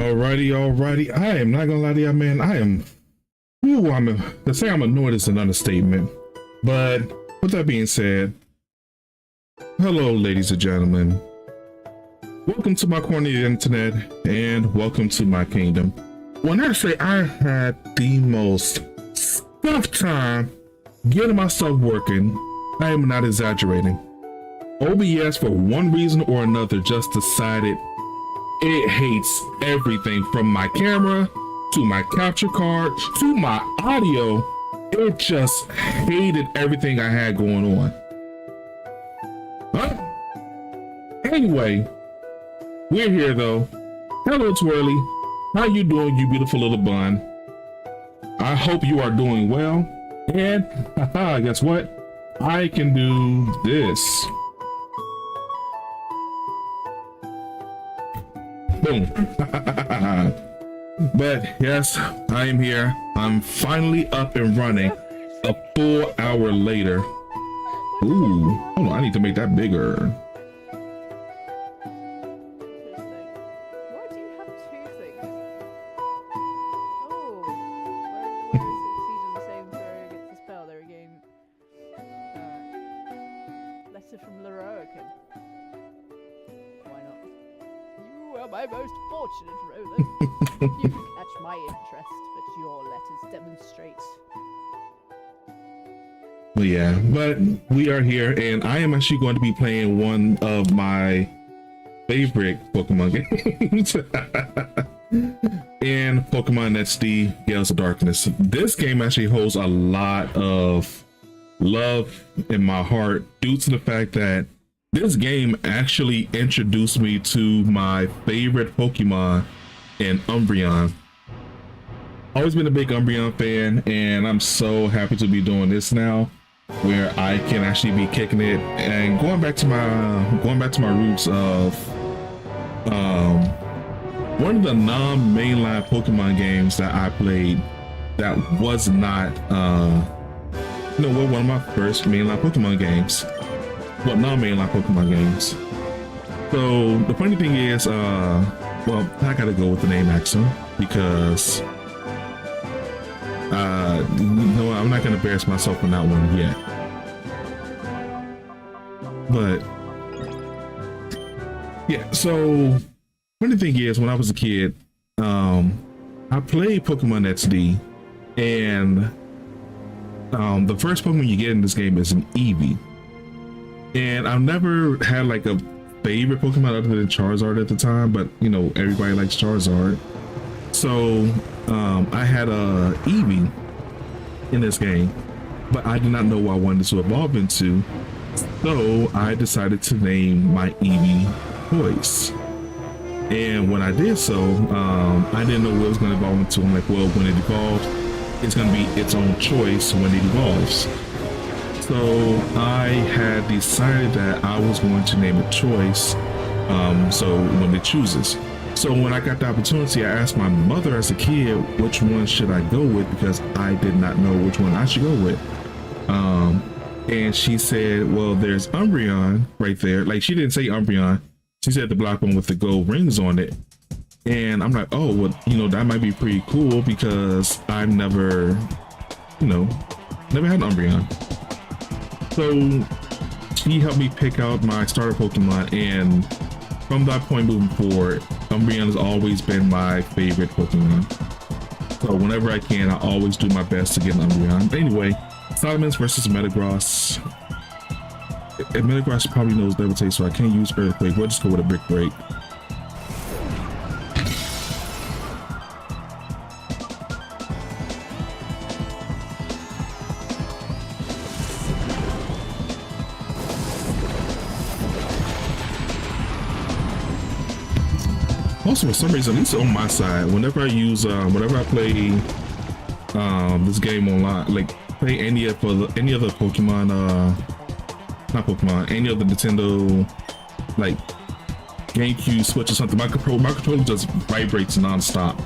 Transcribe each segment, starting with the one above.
Alrighty. I am not gonna lie to y'all, man. To say I'm annoyed is an understatement. But with that being said, hello, ladies and gentlemen. Welcome to my corner of the internet, and welcome to my kingdom. When I say I had the most stuffed time getting myself working, I am not exaggerating. OBS, for one reason or another, just decided it hates everything from my camera to my capture card to my audio. It just hated everything I had going on. Anyway, we're here though. Hello, Twirly. How you doing, you beautiful little bun? I hope you are doing well. And guess what? I can do this. Boom. But yes, I am here. I'm finally up and running a full hour later. Ooh, hold on, I need to make that bigger. Why do you have two things? Oh, where is it? The same throw against the spell. There again. Letter from Leroican. Why not? You are my most fortunate, Roland. You catch my interest, but your letters demonstrate. Well, yeah, but we are here, and I am actually going to be playing one of my favorite Pokemon games in Pokemon XD Gales of Darkness. This game actually holds a lot of love in my heart due to the fact that this game actually introduced me to my favorite Pokemon in Umbreon. Always been a big Umbreon fan, and I'm so happy to be doing this now, where I can actually be kicking it and going back to my roots of one of the non-mainline Pokemon games that I played that was not one of my first mainline Pokemon games. Well, non-mainline Pokemon games. So the funny thing is, well, I gotta go with the name Axum because no, I'm not gonna embarrass myself on that one yet. But yeah, so funny thing is, when I was a kid, I played Pokemon XD, and the first Pokemon you get in this game is an Eevee. And I've never had like a favorite Pokemon other than Charizard at the time, but you know, everybody likes Charizard. So I had a Eevee in this game, but I did not know what I wanted to evolve into. So I decided to name my Eevee Choice. And when I did so, I didn't know what it was going to evolve into. I'm like, well, when it evolves, it's going to be its own choice when it evolves. So I had decided that I was going to name it Choice, so when it chooses. So when I got the opportunity, I asked my mother as a kid, which one should I go with, because I did not know which one I should go with. And she said, well, there's Umbreon right there. Like, she didn't say Umbreon. She said the black one with the gold rings on it. And I'm like, oh, well, you know, that might be pretty cool because I've never had an Umbreon. So she helped me pick out my starter Pokemon, and from that point moving forward, Umbreon has always been my favorite Pokemon. So whenever I can, I always do my best to get an Umbreon. Anyway, Salamence versus Metagross. And Metagross probably knows Levitate, so I can't use Earthquake. We'll just go with a Brick Break. Also, for some reason, at least on my side, whenever I use, whenever I play this game online, like play any other Pokemon, not Pokemon, any other Nintendo, like GameCube, Switch or something, my controller just vibrates non-stop.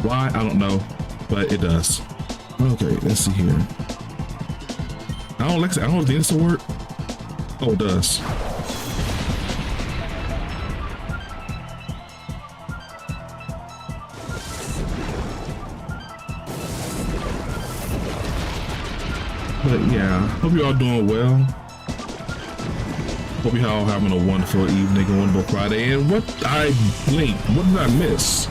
Why? I don't know, but it does. Okay, let's see here. I don't think this will work. Oh, it does. But yeah, hope you're all doing well. Hope you're all having a wonderful evening, a wonderful Friday. And what I blinked, what did I miss?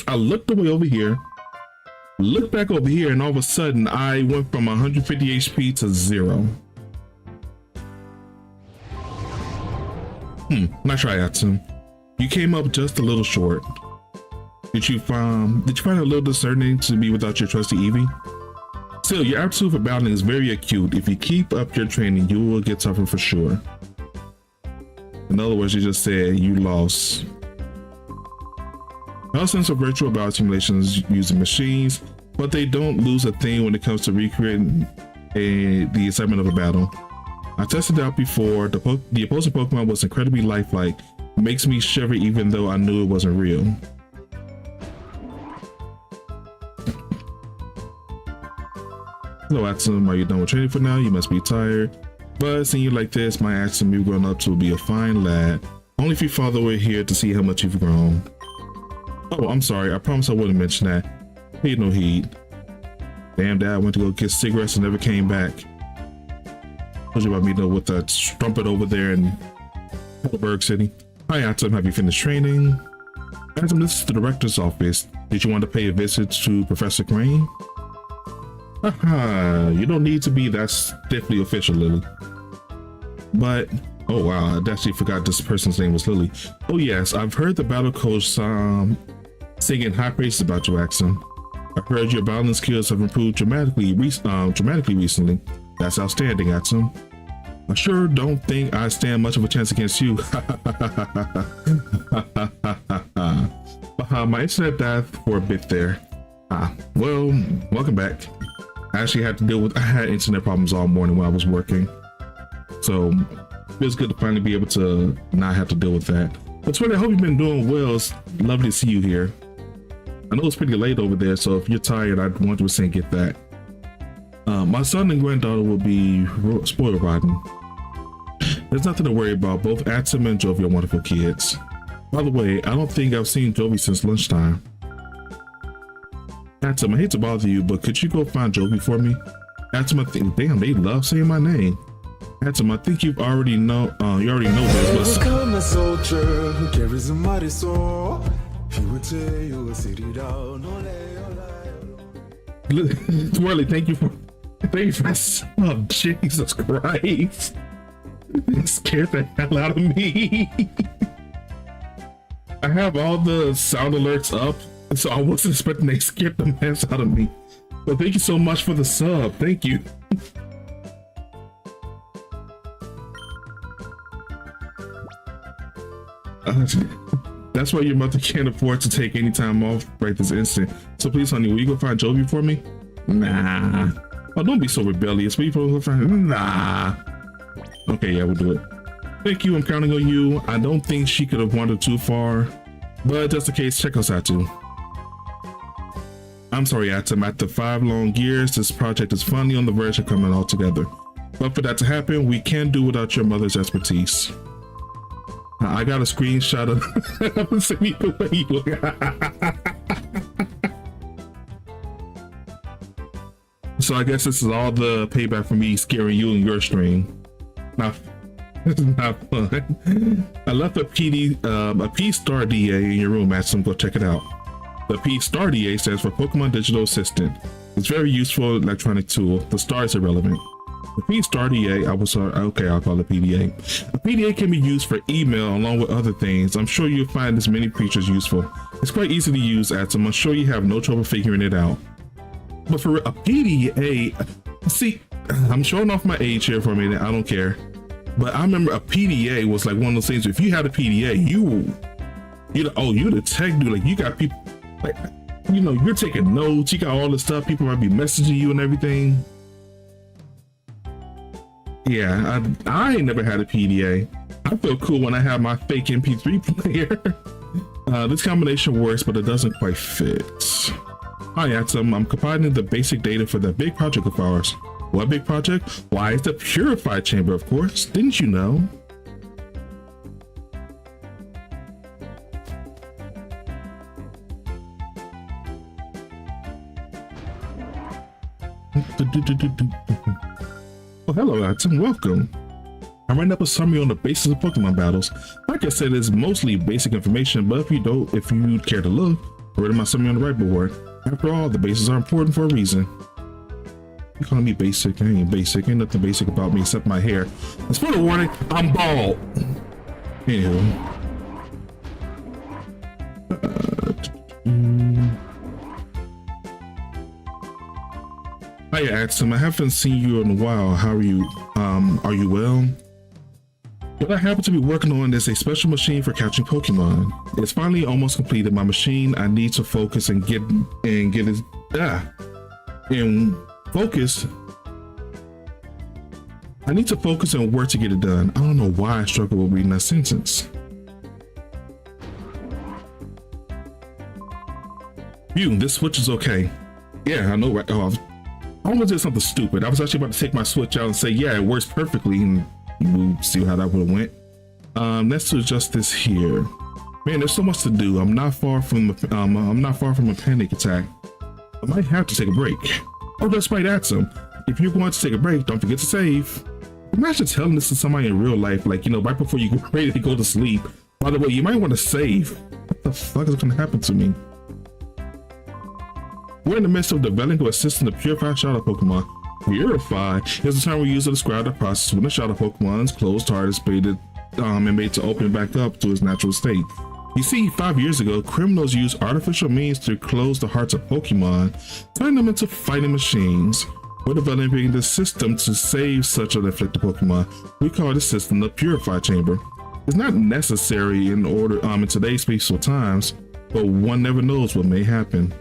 I looked away over here, looked back over here, and all of a sudden I went from 150 HP to 0. Not sure I had to. You came up just a little short. Did you find it a little discerning to be without your trusty Eevee? Still, your aptitude for battling is very acute. If you keep up your training, you will get tougher for sure. In other words, you just said you lost. I also sense of virtual battle simulations using machines, but they don't lose a thing when it comes to recreating the excitement of a battle. I tested it out before. The opposing Pokemon was incredibly lifelike. It makes me shiver even though I knew it wasn't real. Hello, Atsum. Are you done with training for now? You must be tired. But seeing you like this, my Atsum, you've grown up to be a fine lad. Only if your father were here to see how much you've grown. Oh, I'm sorry. I promise I wouldn't mention that. Paid no heed. Damn, Dad went to go get cigarettes and never came back. Told you about meeting with that strumpet over there in Heidelberg City. Hi, Atom. Have you finished training? Atom, this is the director's office. Did you want to pay a visit to Professor Crane? Haha, you don't need to be that stiffly official, Lily. But, oh wow, I actually forgot this person's name was Lily. Oh yes, I've heard the battle coach singing high praises about you, Axum. I've heard your battling skills have improved dramatically recently. That's outstanding, Axum. I sure don't think I stand much of a chance against you. My internet died for a bit there. Well, welcome back. I actually had I had internet problems all morning while I was working. So it was good to finally be able to not have to deal with that. But Twitter, I hope you've been doing well. It's lovely to see you here. I know it's pretty late over there, so if you're tired, I 100% get that. My son and granddaughter will be spoiled rotten. There's nothing to worry about. Both Atom and Jovi are wonderful kids. By the way, I don't think I've seen Jovi since lunchtime. Atom, I hate to bother you, but could you go find Jovi for me? Atom, I think, damn, they love saying my name. Atom, I think you already know this, but come a soldier who carries a mighty sword. He would tear your city down. Twirly, thank you for oh, Jesus Christ. It scared the hell out of me. I have all the sound alerts up, so I wasn't expecting they scared the mess out of me. But thank you so much for the sub. Thank you. That's why your mother can't afford to take any time off right this instant. So please, honey, will you go find Jovi for me? Nah. Oh, don't be so rebellious. Will you go find? Nah. Okay, yeah, we'll do it. Thank you. I'm counting on you. I don't think she could have wandered too far, but just in case, check us out too. I'm sorry, Atom. After 5 long years, this project is finally on the verge of coming all together. But for that to happen, we can't do without your mother's expertise. I got a screenshot of the way you look. So I guess this is all the payback for me scaring you in your stream. Not fun. I left a P Star DA in your room, Maxim. Go check it out. The P Star DA stands for Pokemon Digital Assistant. It's a very useful electronic tool. The star is irrelevant. The P Star DA, I'll call it PDA. A PDA can be used for email along with other things. I'm sure you'll find this many features useful. It's quite easy to use, Atom. I'm sure you have no trouble figuring it out. But for a PDA, see, I'm showing off my age here for a minute. I don't care. But I remember a PDA was like one of those things. If you had a PDA, you the tech dude. Like you got people, like you're taking notes. You got all this stuff. People might be messaging you and everything. Yeah, I ain't never had a PDA. I feel cool when I have my fake MP3 player. This combination works, but it doesn't quite fit. Hi, Atom. I'm compiling the basic data for that big project of ours. What big project? Why, it's the Purified Chamber, of course. Didn't you know? Oh, hello, Atom. Welcome. I'm writing up a summary on the basis of Pokemon battles. Like I said, it's mostly basic information, but if you'd care to look, I wrote my summary on the whiteboard. After all, the bases are important for a reason. You calling me basic? I ain't basic. Ain't nothing basic about me except my hair. And spoiler warning, I'm bald. Anywho. Hi, Axum. I haven't seen you in a while. How are you? Are you well? What I happen to be working on is a special machine for catching Pokemon. It's finally almost completed. My machine, I need to focus and get it and focus. I need to focus and work to get it done. I don't know why I struggle with reading that sentence. Phew, this switch is okay. Yeah, I know, right? Oh, I almost did something stupid. I was actually about to take my switch out and say, yeah, it works perfectly, and we'll see how that would have went. Let's adjust this here. Man, there's so much to do. I'm not far from a panic attack. I might have to take a break. Oh, that's right, Axum. If you're going to take a break, don't forget to save. Imagine telling this to somebody in real life, like, you know, right before you get ready to go to sleep. By the way, you might want to save. What the fuck is going to happen to me? We're in the midst of developing a system to purify shadow Pokemon. Purify is the term we use to describe the process when a shadow Pokemon's closed heart is baited and made to open back up to its natural state. You see, 5 years ago, criminals used artificial means to close the hearts of Pokemon, turning them into fighting machines. We're developing the system to save such an afflicted Pokemon. We call this system the Purify Chamber. It's not necessary in today's peaceful times, but one never knows what may happen.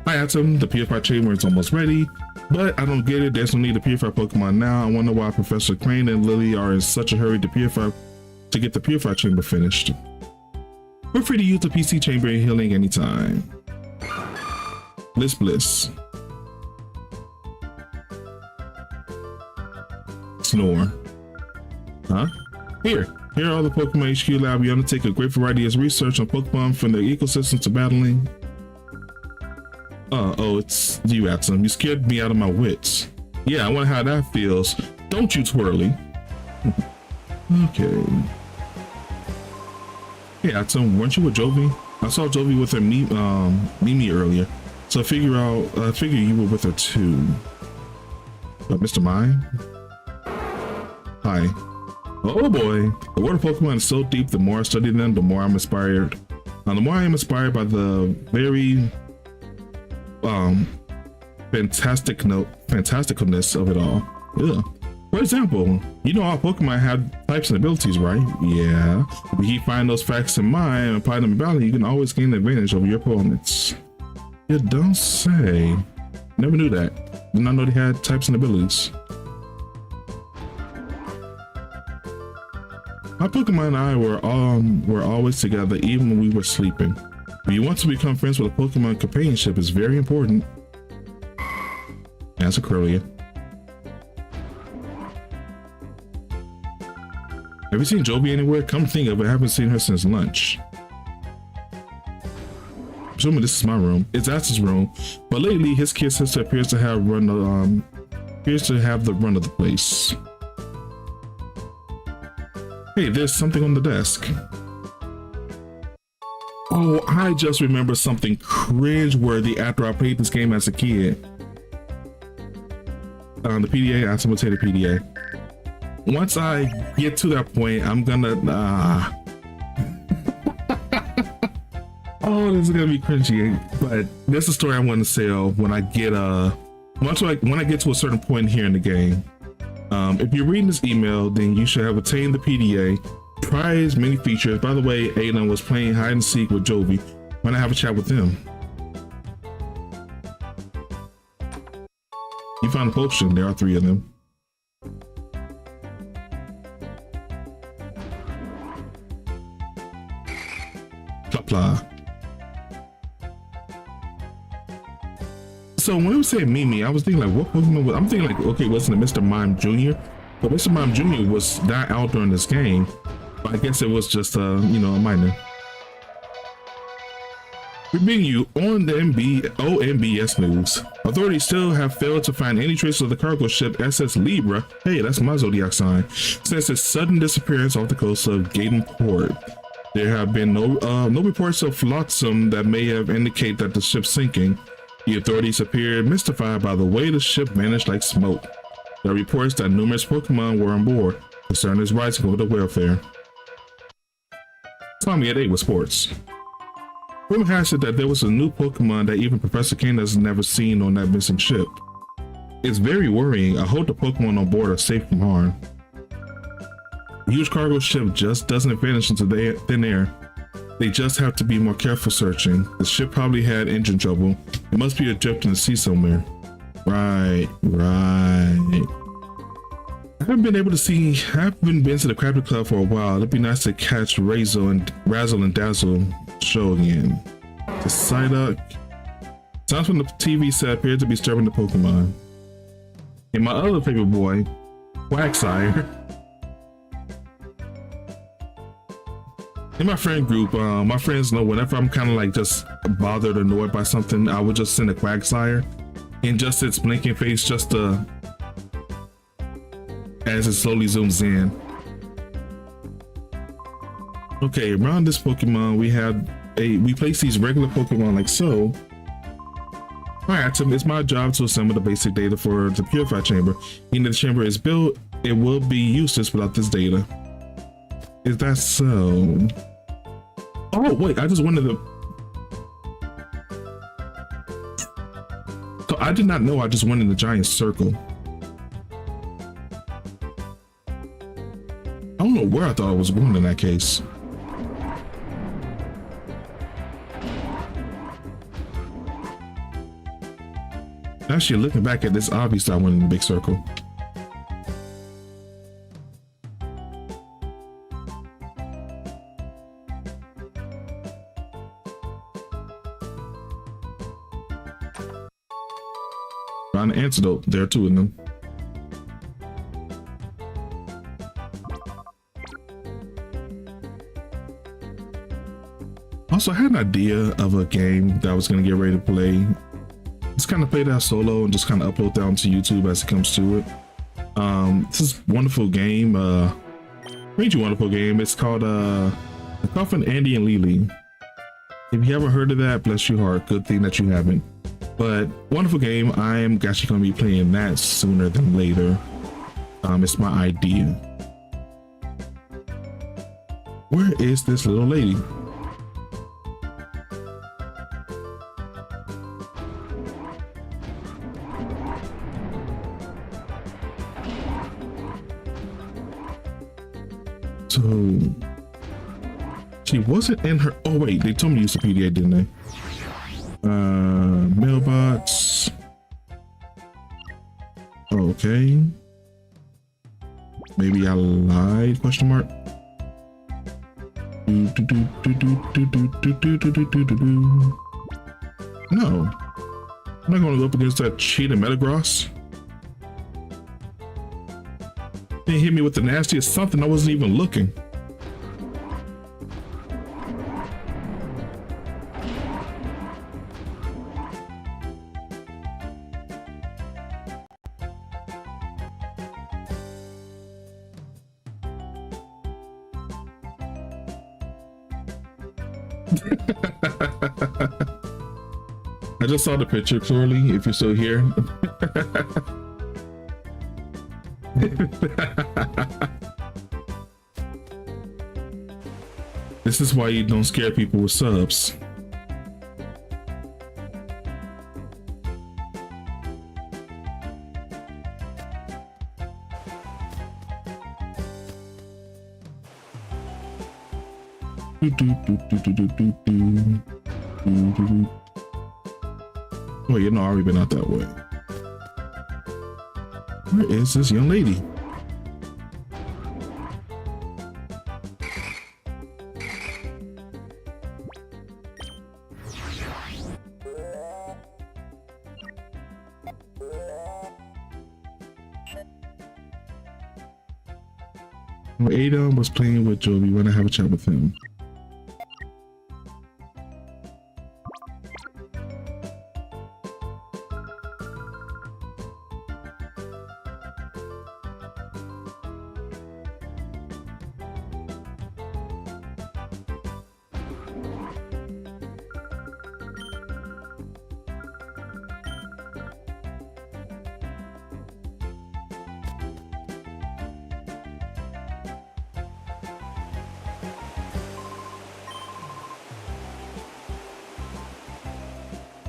Hi Atom, the Purify Chamber is almost ready, but I don't get it. There's no need to purify Pokemon now. I wonder why Professor Crane and Lily are in such a hurry to get the Purify Chamber finished. We're free to use the PC Chamber and healing anytime. Bliss. Snore. Huh? Here are all the Pokemon HQ Lab. We undertake a great variety of research on Pokemon from their ecosystem to battling. Oh, it's you, Atom. You scared me out of my wits. Yeah, I wonder how that feels. Don't you, Twirly? Okay. Hey, Atom, weren't you with Jovi? I saw Jovi with her Mimi earlier, so I figure you were with her too. But Mr. Mime? Hi. Oh boy, the world of Pokemon is so deep. The more I study them, the more I'm inspired. The more I am inspired by the very fantasticalness of it all. Ugh. For example, you know all Pokemon have types and abilities, right? Yeah. If you find those facts in mind and apply them in battle, you can always gain an advantage over your opponents. You don't say. Never knew that. Did not know they had types and abilities. My Pokemon and I were always together, even when we were sleeping. If you want to become friends with a Pokemon, companionship is very important. As a Corellia. Have you seen Jovi anywhere? Come think of it, I haven't seen her since lunch. I'm assuming this is my room. It's Ax's room, but lately his kid sister appears to have the run of the place. Hey, there's something on the desk. Oh, I just remember something cringe-worthy after I played this game as a kid. The PDA, I simulated PDA. Once I get to that point, I'm gonna oh, this is gonna be cringy, but this is a story I want to tell when I get when I get to a certain point here in the game. If you're reading this email, then you should have attained the PDA. Try his many features. By the way, Aiden was playing hide and seek with Jovi. Why not have a chat with him? You found a potion. There are 3 of them. Pla. So when we were saying Mimi, I was thinking like, what Pokemon was? I'm thinking like, okay, wasn't it Mr. Mime Jr.? But Mr. Mime Jr. was not out during this game. But I guess it was just you know, a minor. We bring you on the OMBS news. Authorities still have failed to find any traces of the cargo ship SS Libra, hey, that's my zodiac sign, since its sudden disappearance off the coast of Gaydon Port. There have been no reports of flotsam that may have indicate that the ship's sinking. The authorities appear mystified by the way the ship vanished like smoke. There are reports that numerous Pokemon were on board. Concern is rising over the welfare. Tommy at 8 with sports. Rumor has it that there was a new Pokemon that even Professor King has never seen on that missing ship. It's very worrying. I hope the Pokemon on board are safe from harm. The huge cargo ship just doesn't vanish into the thin air. They just have to be more careful searching. The ship probably had engine trouble. It must be adrift in the sea somewhere. Right. I haven't been able to see. I haven't been to the Crafty Club for a while. It'd be nice to catch Razzle and Dazzle show again. The Psyduck. Sounds from the TV set appeared to be disturbing the Pokemon. And my other favorite boy, Quagsire. In my friend group, my friends know whenever I'm kind of like just bothered or annoyed by something, I would just send a Quagsire and just its blinking face just to as it slowly zooms in. Okay, around this Pokemon, we place these regular Pokemon like so. Alright, so it's my job to assemble the basic data for the Purify Chamber. Even if the chamber is built, it will be useless without this data. Is that so? Oh wait, I just wanted to. So I did not know I just went in the giant circle. I don't know where I thought I was going in that case. Actually, looking back at this, obviously I went in the big circle. Found an antidote. There are two of them. Also, I had an idea of a game that I was going to get ready to play. Just kind of play that solo and just kind of upload that onto YouTube as it comes to it. This is a wonderful game. Really wonderful game. It's called The Coffin Andy and Lily. If you haven't heard of that, bless your heart. Good thing that you haven't. But wonderful game. I am actually going to be playing that sooner than later. It's my idea. Where is this little lady? So she wasn't in her. Oh wait, they told me to use the PDA, didn't they? Mailbox. Okay. Maybe I lied? Question mark. No, I'm not going to go up against that cheating Metagross. They hit me with the nastiest something. I wasn't even looking. I just saw the picture clearly, if you're still here. This is why you don't scare people with subs. Oh, you know, I've already been out that way. Where is this young lady? When Adam was playing with Jovi, when I have a chat with him.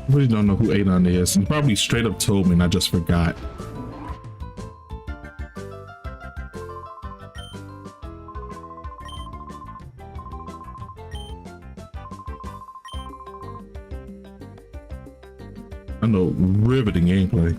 really don't know who Adon is. He probably straight up told me and I just forgot. I know, riveting gameplay.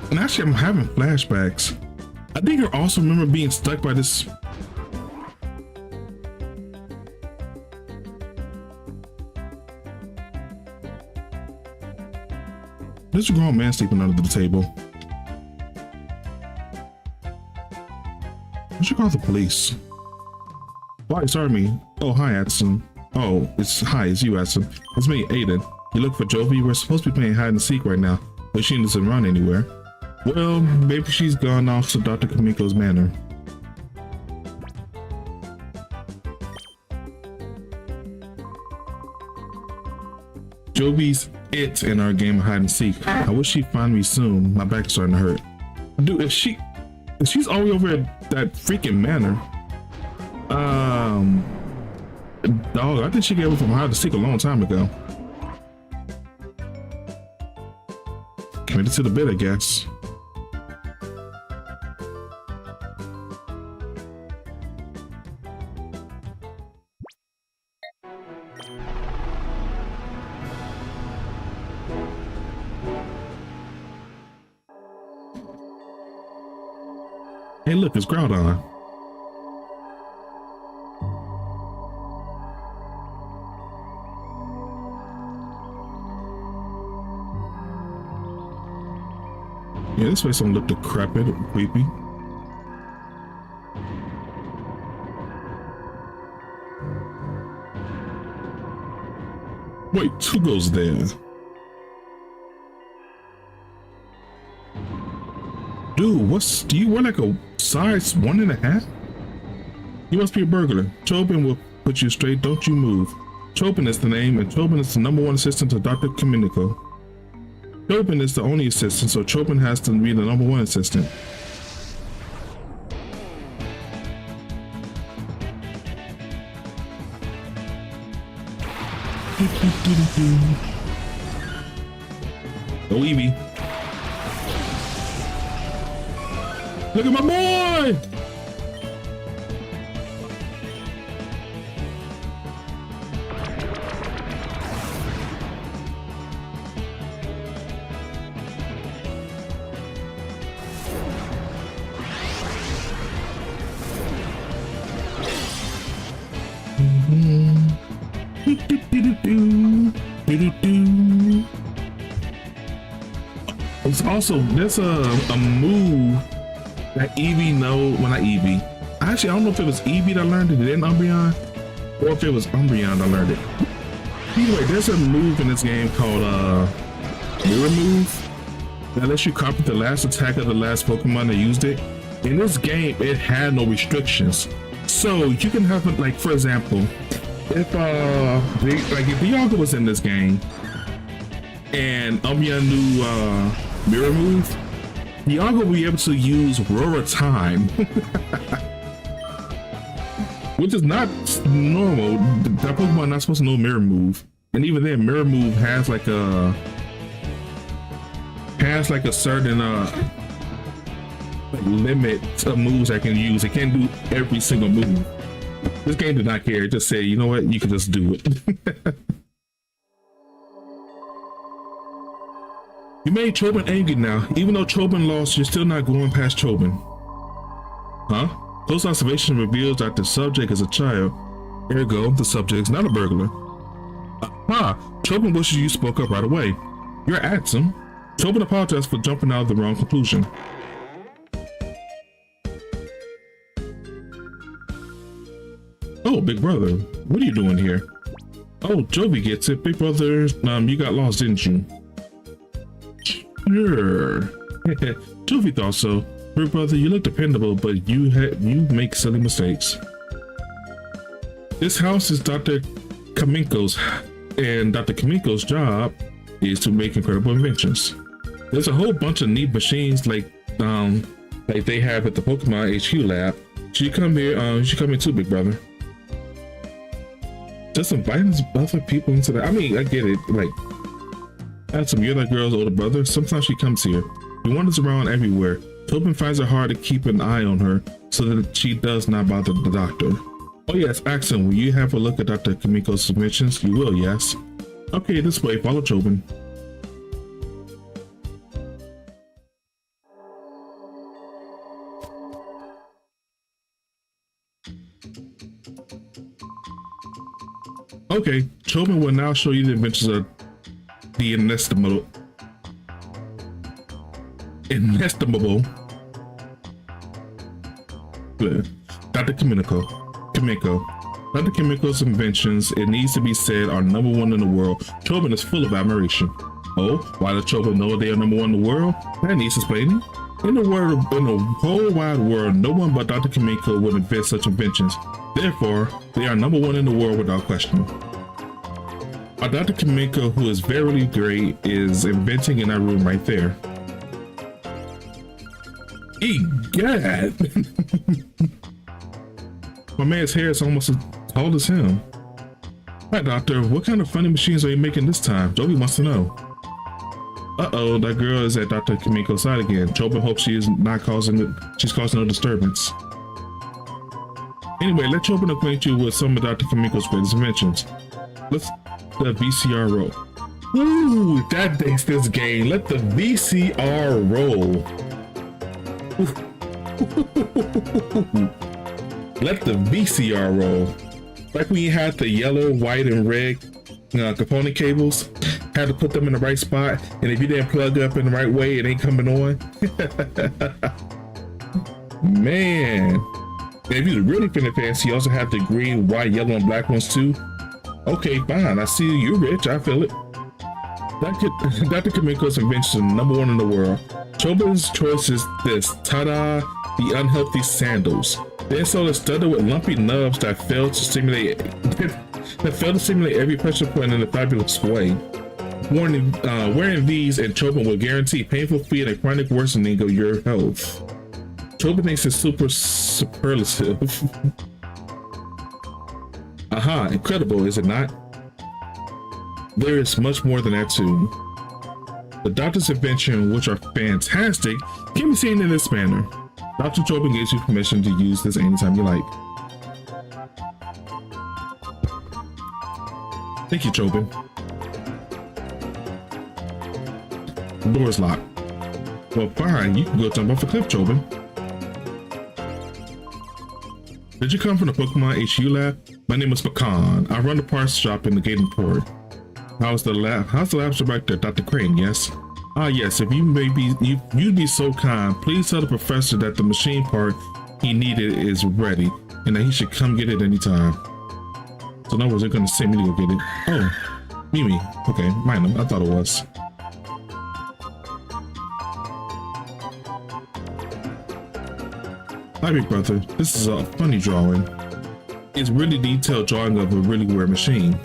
And actually, I'm having flashbacks. I think I also remember being stuck by this. There's a grown man sleeping under the table. I should call the police. Why, sorry me. Oh, hi, Atson. Oh, it's you, Atson. It's me, Aiden. You look for Jovi? We're supposed to be playing hide and seek right now, but she doesn't run anywhere. Well, maybe she's gone off to Dr. Kamiko's manor. Jovi's it in our game of hide and seek. I wish she'd find me soon. My back is starting to hurt. Dude, if she's all the way over at that freaking manor, dog, I think she gave it from hide and seek a long time ago. Committed to the bit, I guess. Hey, look, it's Groudon. Yeah, this place don't look decrepit or creepy. Wait, who goes there? Dude, do you wear like a size 1.5? You must be a burglar. Chopin will put you straight, don't you move. Chopin is the name, and Chopin is the #1 assistant to Dr. Kamiko. Chopin is the only assistant, so Chopin has to be the #1 assistant. Go Eevee. Look at my boy! It's also, there's a move that Eevee well, not Eevee. Actually, I don't know if it was Eevee that learned it in Umbreon, or if it was Umbreon that learned it. Anyway, there's a move in this game called Mirror Move that lets you copy the last attack of the last Pokemon that used it. In this game, it had no restrictions. So you can have it, like, for example, if Dialga was in this game and Umbreon knew Mirror Move, Dialga will be able to use Rora Time, which is not normal. That Pokemon not supposed to know Mirror Move, and even then, Mirror Move has like a certain like limit of moves I can use. It can't do every single move. This game did not care. It just said, you know what, you can just do it. You made Chobin angry now. Even though Chobin lost, you're still not going past Chobin. Huh? Close observation reveals that the subject is a child. Ergo, the subject is not a burglar. Aha! Chobin wishes you spoke up right away. You're Atsum. Chobin apologized for jumping out of the wrong conclusion. Oh, Big Brother, what are you doing here? Oh, Jovi gets it. Big Brother, you got lost, didn't you? Sure. Jovi thought so. Big Brother, you look dependable, but you make silly mistakes. This house is Dr. Kaminko's, and Dr. Kaminko's job is to make incredible inventions. There's a whole bunch of neat machines like they have at the Pokemon HQ lab. Should you come here? You should come in too, big brother. Just inviting other people into that. I mean, I get it. Like, Handsome, you're that girl's older brother. Sometimes she comes here. She wanders around everywhere. Tobin finds it hard to keep an eye on her so that she does not bother the doctor. Oh yes, Axon, will you have a look at Dr. Kamiko's submissions? You will, yes. Okay, this way, follow Tobin. Okay, Tobin will now show you the adventures of the inestimable Dr. Kamiko. Dr. Kamiko's inventions, it needs to be said, are #1 in the world. Tobin is full of admiration. Oh, why does Tobin know they are #1 in the world? That needs explaining. In the whole wide world, no one but Dr. Kamiko would invent such inventions. Therefore, they are #1 in the world without question. Our Dr. Kamiko, who is very great, is inventing in that room right there. Egad! My man's hair is almost as tall as him. Hi, Doctor. What kind of funny machines are you making this time? Joby wants to know. Uh-oh, that girl is at Dr. Kamiko's side again. Tobin hopes she's causing no disturbance. Anyway, let Tobin acquaint you with some of Dr. Kamiko's greatest inventions. Let's the VCR roll. Ooh, that dates this game. Let the VCR roll. Let the VCR roll. Like when you had the yellow, white, and red component cables, had to put them in the right spot, and if you didn't plug up in the right way, it ain't coming on. Man. And if you're really feeling fancy, you also have the green, white, yellow, and black ones too. Okay, fine. I see you rich. I feel it. Dr. Kamiko's invention, #1 in the world. Tobin's choice is this. Ta-da! The unhealthy sandals. The insole is studded with lumpy nubs that fail to stimulate every pressure point in a fabulous way. Wearing these and Tobin will guarantee painful feet and chronic worsening of your health. Tobin thinks it's superlative. Aha, incredible, is it not? There is much more than that too. The doctor's invention, which are fantastic, can be seen in this manner. Dr. Tobin gives you permission to use this anytime you like. Thank you, Tobin. The door is locked. Well, fine, you can go jump off a cliff, Tobin. Did you come from the Pokemon HU lab? My name is Pecan. I run the parts shop in the Gated Port. How's the lab director, Dr. Crane, yes? Ah, yes, if you'd be so kind, please tell the professor that the machine part he needed is ready, and that he should come get it anytime. So in other words, they're gonna send me to go get it. Oh, Mimi. Okay, mind them. I thought it was. Hi, big brother. This is a funny drawing. It's really detailed drawing of a really weird machine.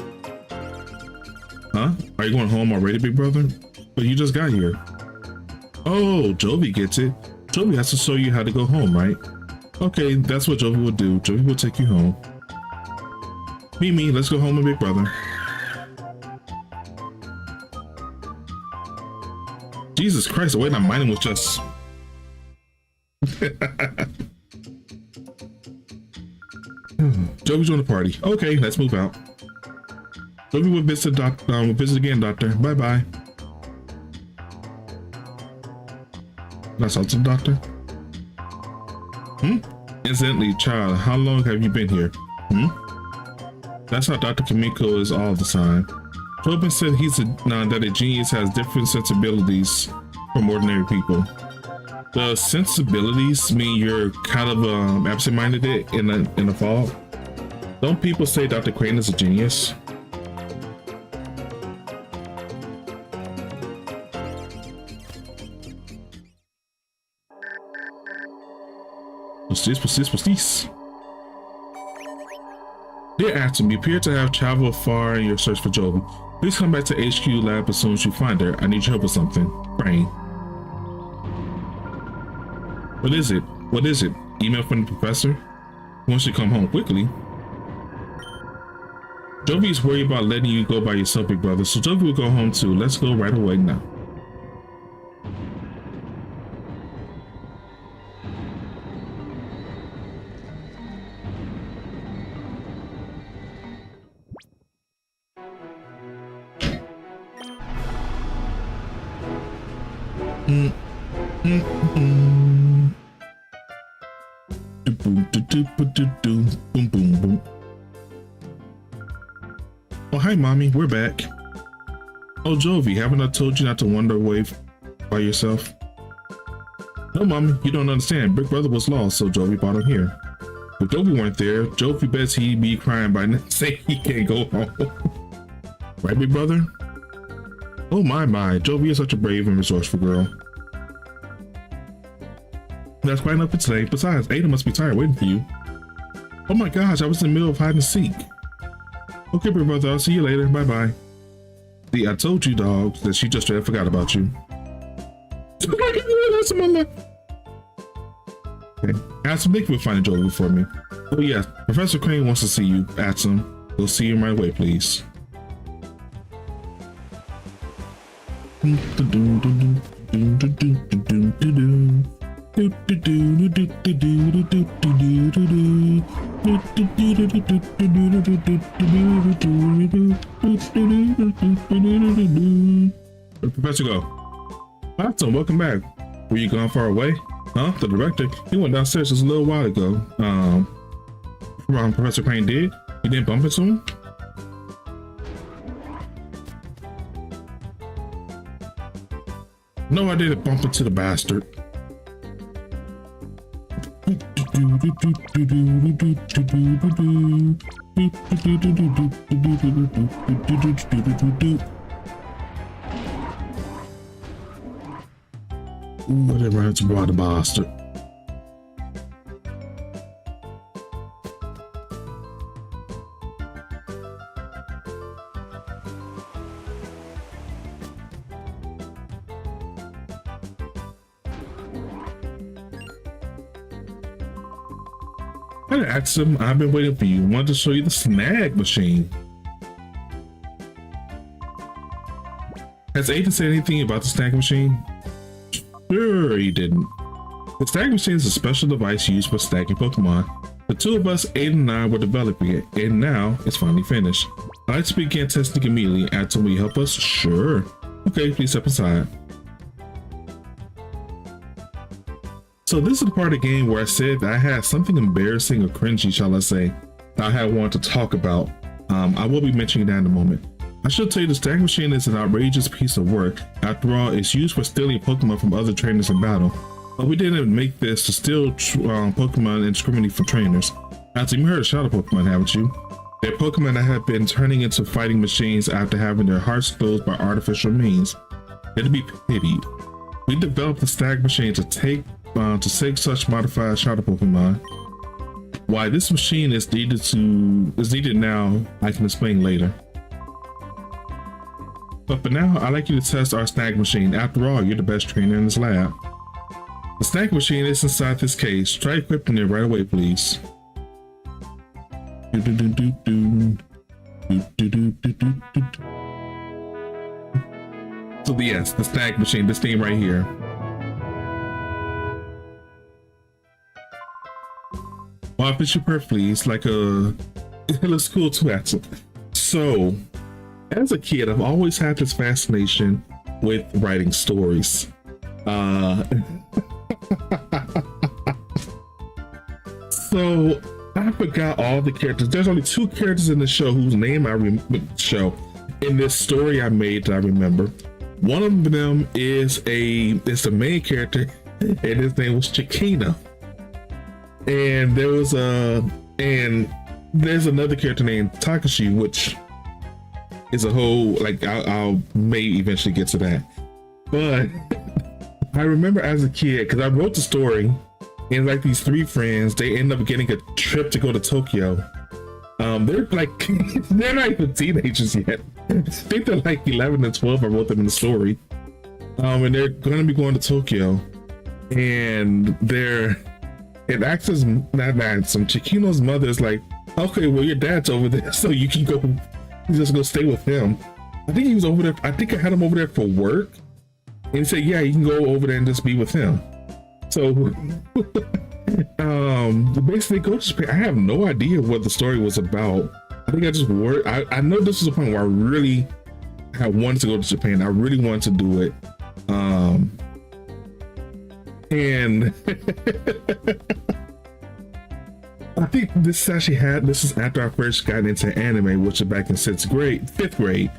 Huh? Are you going home already, big brother? But you just got here. Oh, Jovi gets it. Jovi has to show you how to go home, right? Okay, that's what Jovi will do. Jovi will take you home. Mimi, let's go home with big brother. Jesus Christ, the way that mining was just... Jovi's on the party. Okay, let's move out. Jovi will visit again, Doctor. Bye-bye. That's all to the doctor. Incidentally, child, how long have you been here? That's how Dr. Kamiko is all the time. Tobin said that a genius has different sensibilities from ordinary people. The sensibilities mean you're kind of absent-minded in the fall. Don't people say Dr. Crane is a genius? What's this? Dear Atom, you appear to have traveled far in your search for Jovi. Please come back to HQ lab as soon as you find her. I need your help with something. Brain. What is it? What is it? Email from the professor? He wants you to come home quickly. Jovi is worried about letting you go by yourself, big brother, so Jovi will go home too. Let's go right away now. Boom, boom, boom. Oh, hi, mommy. We're back. Oh, Jovi, haven't I told you not to wander away by yourself? No, mommy, you don't understand. Big brother was lost, so Jovi brought him here. If Jovi weren't there, Jovi bets he'd be crying by now, saying he can't go home. Right, big brother? Oh, my. Jovi is such a brave and resourceful girl. That's quite enough for today. Besides, Ada must be tired waiting for you. Oh my gosh, I was in the middle of hide and seek. Okay, big brother, I'll see you later. Bye-bye. See, I told you, dogs, that she just straight forgot about you. Okay, Atom, thank you for finding Jovi for me. Oh yes, Professor Crane wants to see you, Atom. We'll see him right away, please. Where'd the professor go? Atom, welcome back. Were you gone far away? Huh? The director? He went downstairs just a little while ago. Professor Crane did? You didn't bump into him? No, I didn't bump into the bastard. Whatever, it's about the bastard. I asked him, I've been waiting for you. Wanted to show you the snag machine. Has Aiden said anything about the snag machine? Sure, he didn't. The snag machine is a special device used for snagging Pokemon. The two of us, Aiden and I, were developing it, and now it's finally finished. I'd like to begin testing immediately. Atom, will you help us? Sure. Okay, please step aside. So this is the part of the game where I said that I had something embarrassing or cringy, shall I say, that I had wanted to talk about. I will be mentioning that in a moment. I should tell you the snag machine is an outrageous piece of work. After all, it's used for stealing Pokemon from other trainers in battle. But we didn't make this to steal Pokemon and discriminate from trainers. After you heard of Shadow Pokemon, haven't you? They're Pokemon that have been turning into fighting machines after having their hearts closed by artificial means. They're to be pitied. We developed the snag machine to take to save such modified Shadow Pokemon. Why this machine is needed now, I can explain later. But for now, I'd like you to test our snag machine. After all, you're the best trainer in this lab. The snag machine is inside this case. Try equipping it right away, please. So yes, the snag machine, this thing right here. Well, I fit you perfectly. It's like it looks cool too, actually. So, as a kid, I've always had this fascination with writing stories. So I forgot all the characters. There's only 2 characters in the show whose name I remember. In this story I made that I remember. One of them is the main character, and his name was Chiquina. And there's another character named Takashi, which is a whole, like, I'll may eventually get to that. But I remember as a kid, because I wrote the story, and like these 3 friends, they end up getting a trip to go to Tokyo They're like they're not even teenagers yet. I think they're like 11 and 12. I wrote them in the story. And they're going to be going to Tokyo, and Chikino's mother is like, okay, well, your dad's over there, so you can just go stay with him. I think he was over there. I think I had him over there for work, and he said, yeah, you can go over there and just be with him. So basically go to Japan. I have no idea what the story was about. I think I just worried. I know this was a point where I really had wanted to go to Japan. I really wanted to do it. And I think this is after I first got into anime, which is back in fifth grade,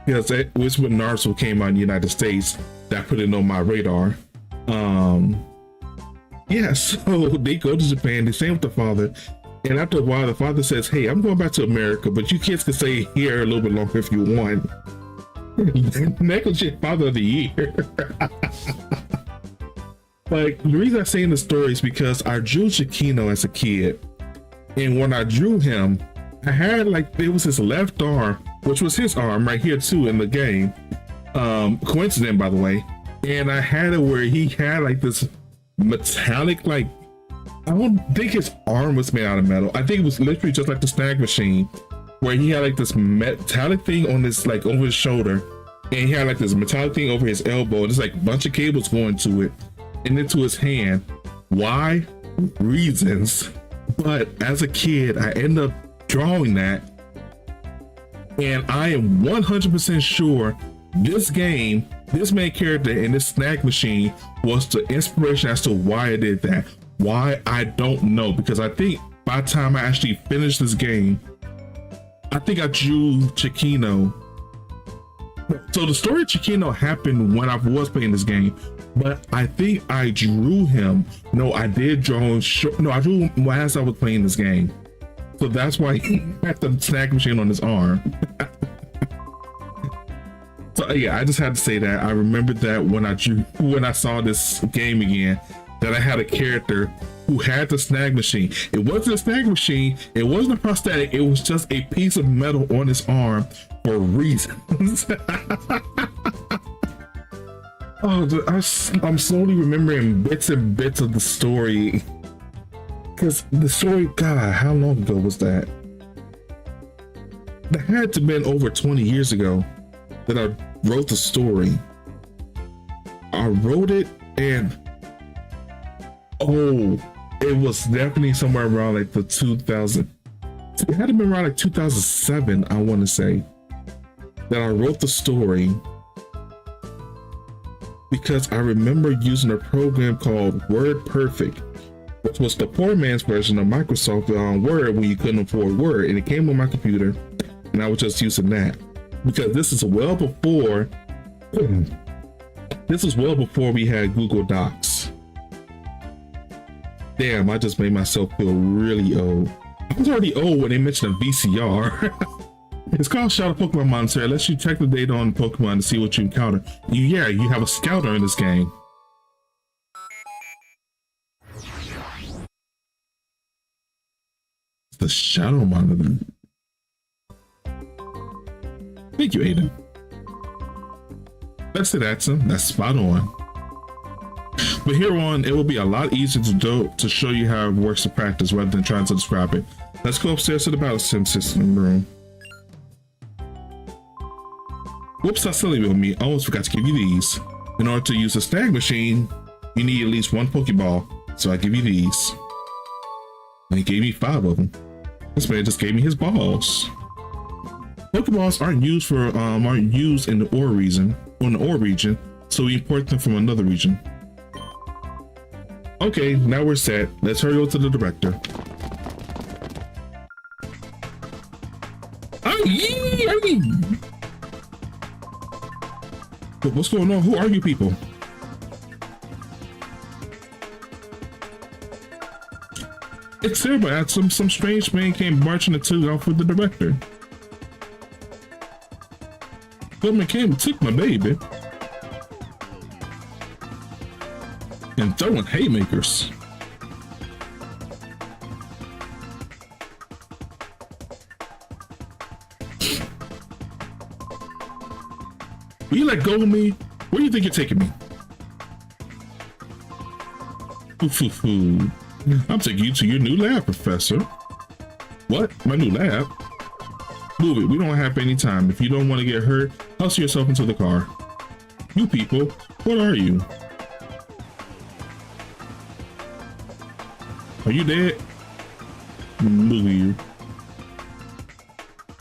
because it was when Naruto came out in the United States. That put it on my radar. Yeah, so they go to Japan, they stay with the father, and after a while the father says, hey, I'm going back to America, but you kids can stay here a little bit longer if you want. Negligent father of the year. Like, the reason I say in the story is because I drew Chikino as a kid, and when I drew him, I had it was his left arm, which was his arm right here too in the game. Coincident, by the way. And I had it where he had like this metallic, I don't think his arm was made out of metal. I think it was literally just like the snag machine, where he had like this metallic thing on his over his shoulder, and he had like this metallic thing over his elbow, and there's like a bunch of cables going to it and into his hand. Why? Reasons. But as a kid, I ended up drawing that, and I am 100% sure this game, this main character in this snack machine was the inspiration as to why I did that. Why, I don't know, because I think by the time I actually finished this game, I think I drew Chikino. So the story of Chikino happened when I was playing this game, but I think I drew him. No, I did draw him. No, I drew him as I was playing this game. So that's why he had the snack machine on his arm. So yeah, I just had to say that. I remembered that when I saw this game again, that I had a character who had the snag machine. It wasn't a snag machine, it wasn't a prosthetic, it was just a piece of metal on his arm for reasons. Oh, I'm slowly remembering bits and bits of the story. Because the story, God, how long ago was that? That had to have been over 20 years ago that I wrote the story. I wrote it, and it was definitely somewhere around like the 2000. It had to be around like 2007, I want to say, that I wrote the story, because I remember using a program called Word Perfect, which was the poor man's version of Microsoft Word when you couldn't afford Word, and it came on my computer, and I was just using that. Because this is well before we had Google Docs. Damn, I just made myself feel really old. I was already old when they mentioned a VCR. It's called Shout Out Pokemon Monitor. It lets you check the data on Pokemon to see what you encounter. You have a scouter in this game. It's the Shadow Monitor. Thank you, Aiden. That's it, Axon. That's spot on. But here on, it will be a lot easier to show you how it works to practice rather than trying to describe it. Let's go upstairs to the battle sim system room. Whoops, that's silly with me. I almost forgot to give you these. In order to use the snag machine, you need at least one Pokeball. So I give you these. And he gave me 5 of them. This man just gave me his balls. Pokeballs aren't used in the ore region, so we import them from another region. Okay, now we're set. Let's hurry over to the director. What's going on? Who are you people? It's everybody. Some strange man came marching into off with the director. Someone came and took my baby. And throwing haymakers. Will you let go of me? Where do you think you're taking me? I'm taking you to your new lab, Professor. What? My new lab? Move it. We don't have any time. If you don't want to get hurt, hustle yourself into the car. You people, what are you? Are you dead? Look at you.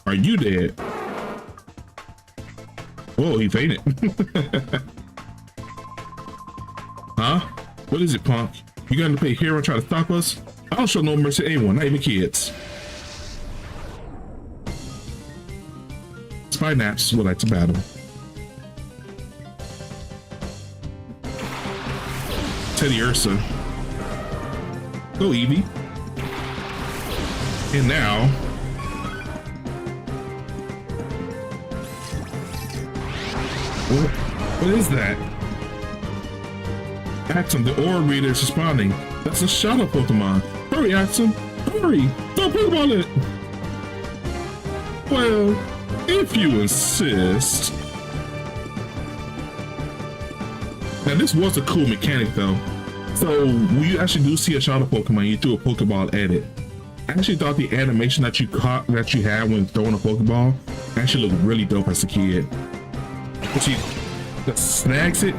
Are you dead? Whoa, he fainted. Huh? What is it, punk? You got to pay here and try to stop us? I don't show no mercy to anyone, not even kids. Spy naps would like to battle. Teddy Ursa. Go, Evie. And now... What is that? Axum, the aura reader is responding. That's a shadow Pokemon. Hurry, Axum! Hurry! Don't Pokemon it! Well, if you insist. Now this was a cool mechanic though. So when you actually do see a shadow Pokemon, you threw a Pokeball at it. I actually thought the animation that you had when throwing a Pokeball actually looked really dope as a kid. But he just snags it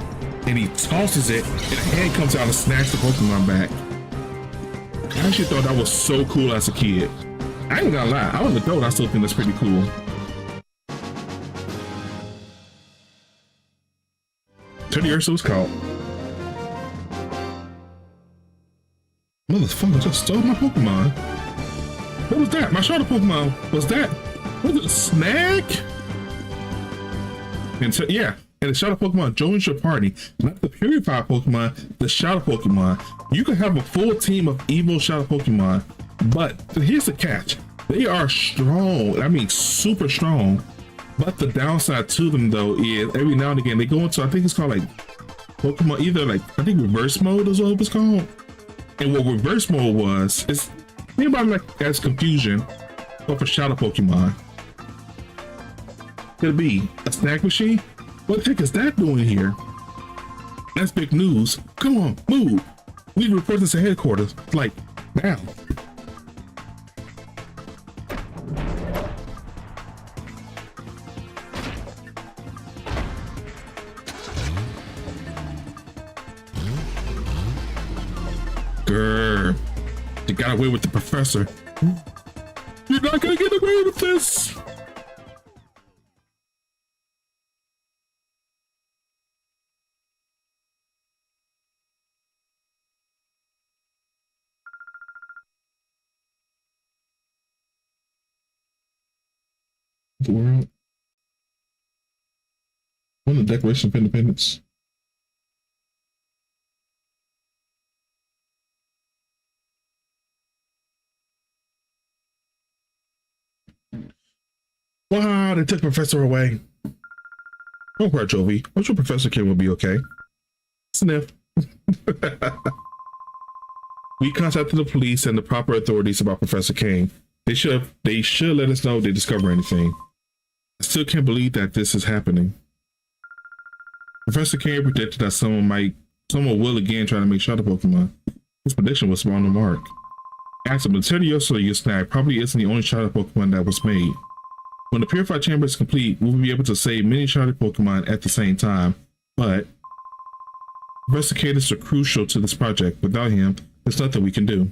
and he tosses it and a head comes out and snacks the Pokemon back. I actually thought that was so cool as a kid. I ain't gonna lie, I was an adult, I still think that's pretty cool. Teddy Ursa was caught. Motherfucker just stole my Pokemon. What was that? My shadow Pokemon. Was it a snack? And so, yeah, and the shadow Pokemon joins your party. Not the purified Pokemon, the shadow Pokemon. You can have a full team of evil shadow Pokemon, but here's the catch. They are strong. I mean, super strong. But the downside to them though is every now and again they go into, I think it's called like Pokemon, either like, I think reverse mode is what it was called. And what reverse mode was, is anybody like that's confusion of a shadow Pokemon. Could it be a snack machine? What the heck is that doing here? That's big news. Come on, move. We need to report this to headquarters, like now. Grr. You got away with the professor. You're not gonna get away with this. The world. On the Declaration of Independence. Wow, they took Professor away. Don't cry, Jovi. I'm sure Professor King will be okay. Sniff. We contacted the police and the proper authorities about Professor King. They should let us know if they discover anything. I still can't believe that this is happening. Professor King predicted that someone will again try to make shadow Pokemon. His prediction was on the mark. Axum, the Teddy Ursa you snagged probably isn't the only shadow Pokemon that was made. When the Purified Chamber is complete, we will be able to save many shadow Pokemon at the same time, but Professor King is crucial to this project. Without him, there's nothing we can do.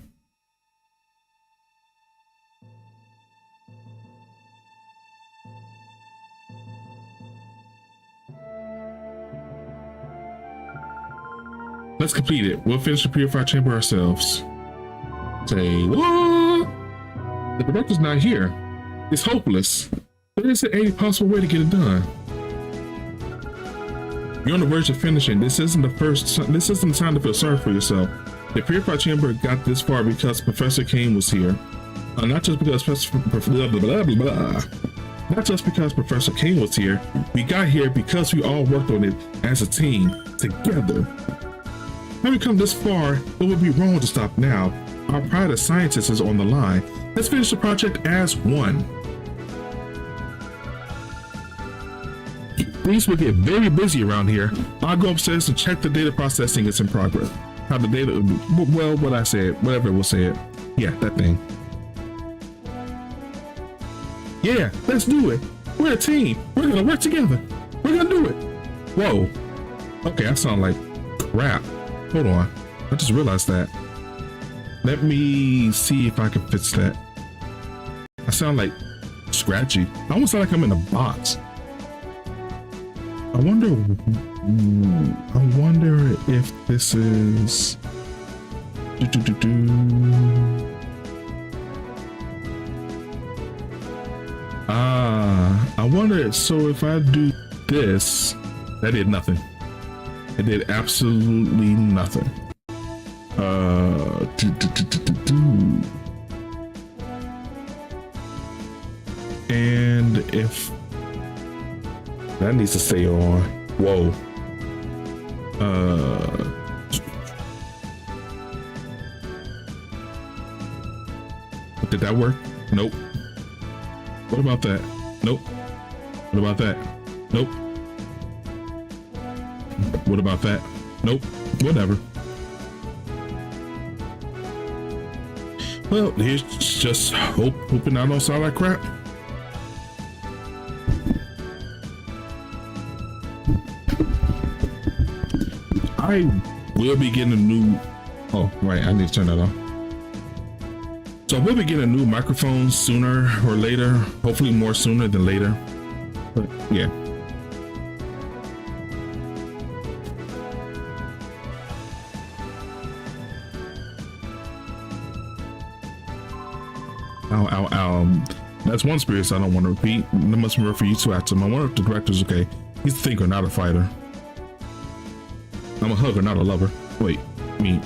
Let's complete it. We'll finish the Purified Chamber ourselves. Say what? The director's not here. It's hopeless. There isn't any possible way to get it done. You're on the verge of finishing. This isn't the time to feel sorry for yourself. The Purified Chamber got this far because Professor King was here. Not just because Not just because Professor King was here. We got here because we all worked on it as a team, together. Having come this far, it would be wrong to stop now. Our pride as scientists is on the line. Let's finish the project as one. Things will get very busy around here. I'll go upstairs and check the data processing is in progress. How the data, well, what I said, whatever we'll say it. Yeah, that thing. Yeah, let's do it. We're a team. We're gonna work together. We're gonna do it. Whoa. Okay, I sound like crap. Hold on. I just realized that. Let me see if I can fix that. I sound like scratchy. I almost sound like I'm in a box. I wonder if this is I wonder, so if I do this, that did nothing. It did absolutely nothing. And if that needs to stay on. Whoa. Did that work? Nope. What about that? Nope. What about that? Nope. What about that? Nope. Whatever. Well, here's just hoping I don't sound like crap. I will be getting a new. Oh, right. I need to turn that off. So we'll be getting a new microphone sooner or later. Hopefully more sooner than later. But yeah. That's one experience I don't want to repeat. That must be for you to ask him. I wonder if the director's okay. He's a thinker, not a fighter. I'm a hugger, not a lover. Wait, me.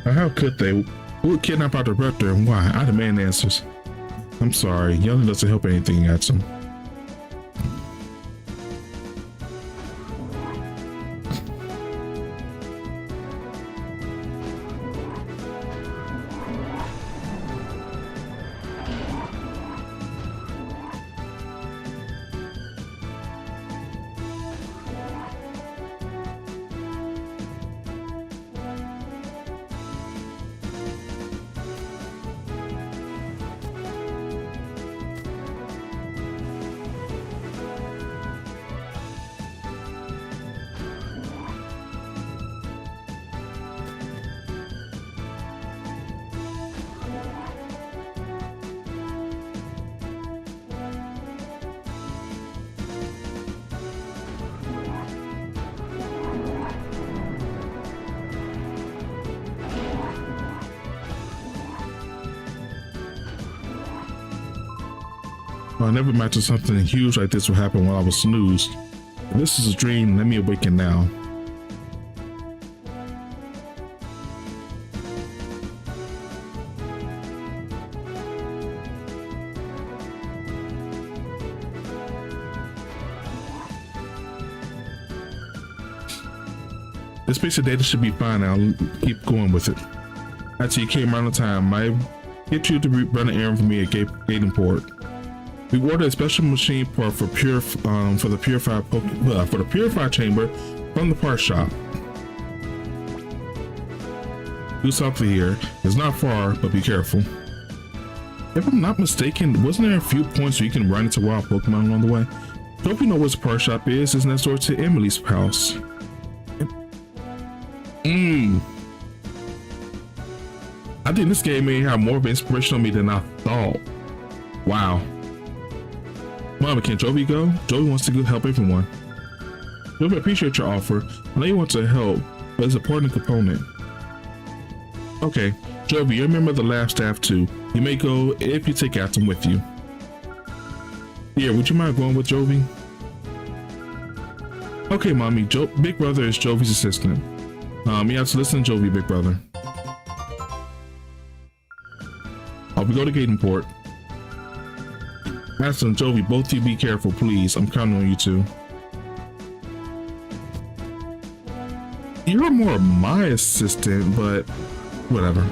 How could they? Who would kidnap our director and why? I demand answers. I'm sorry, yelling doesn't help anything, Atsum. I never imagined something huge like this would happen while I was snoozed. If this is a dream, let me awaken now. This piece of data should be fine. I'll keep going with it. Actually, you came around the time. I get you to run an errand for me at Gating Port. We ordered a special machine part for the purified chamber from the part shop. Do something here. It's not far, but be careful. If I'm not mistaken, wasn't there a few points where you can run into wild Pokemon along the way? So if you know what the part shop is, it's next door to Emily's house. I think this game may have more of an inspiration on me than I thought. Wow. Mama, can Jovi go? Jovi wants to go help everyone. Jovi, I appreciate your offer. I know you want to help, but it's an important component. Okay, Jovi, you're a member of the lab staff too. You may go if you take Atom with you. Yeah, would you mind going with Jovi? Okay, mommy. Big brother is Jovi's assistant. You have to listen to Jovi, big brother. We go to Gatenport. Aston, Jovi, both of you be careful, please. I'm counting on you two. You're more my assistant, but whatever.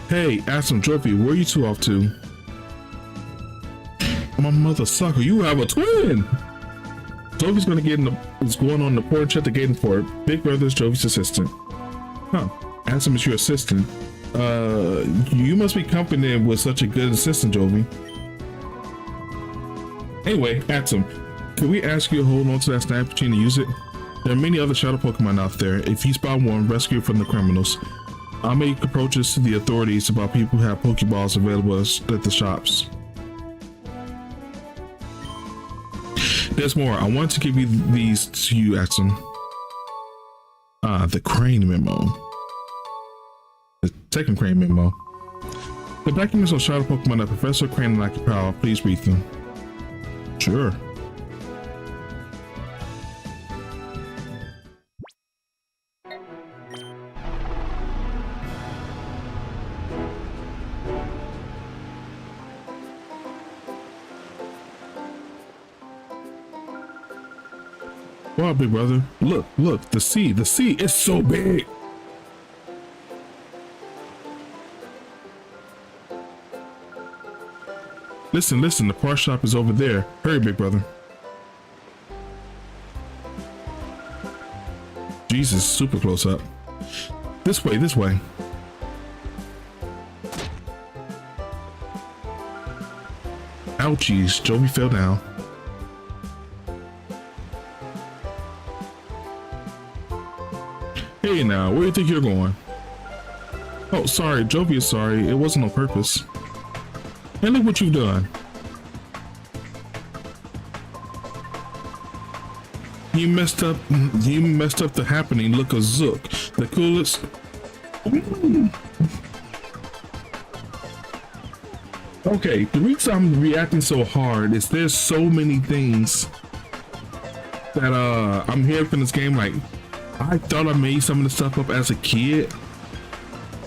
Hey, Aston, Trophy, where are you two off to? My mother sucker, you have a twin! Jovi's gonna get in the is going on the porch at the gate for it. Big brother's Jovi's assistant. Huh. Aston is your assistant. You must be confident with such a good assistant, Jovi. Anyway, Atom, can we ask you to hold on to that snap machine and use it? There are many other shadow Pokemon out there. If you spot one, rescue it from the criminals. I'll make approaches to the authorities about people who have Pokeballs available at the shops. There's more. I want to give you these to you, Atom. The Crane memo. The second Crane memo. The documents on shadow Pokemon that Professor Crane and I can power. Please read them. Sure. Wow, big brother. Look, the sea is so big. Listen, the parts shop is over there. Hurry, big brother. Jesus, super close up. This way. Ouchies, Jovi fell down. Hey now, where do you think you're going? Oh, sorry, Jovi is sorry. It wasn't on purpose. And look what you've done. You messed up the happening look of Zook. The coolest. Okay, the reason I'm reacting so hard is there's so many things that I'm hearing from this game. Like, I thought I made some of the stuff up as a kid.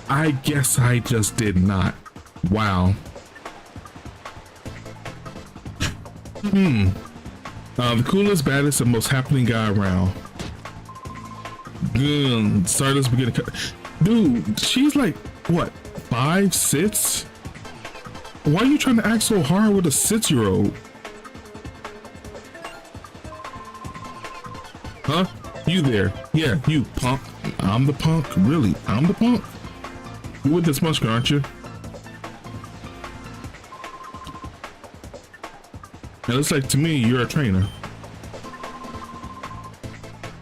I guess I just did not. Wow. The coolest, baddest, and most happening guy around. Good. Stardust beginning. Dude, she's like, what, 5, 6? Why are you trying to act so hard with a 6-year-old? Huh? You there? Yeah, you punk. I'm the punk. Really? I'm the punk? You're with this musker, aren't you? It looks like to me you're a trainer.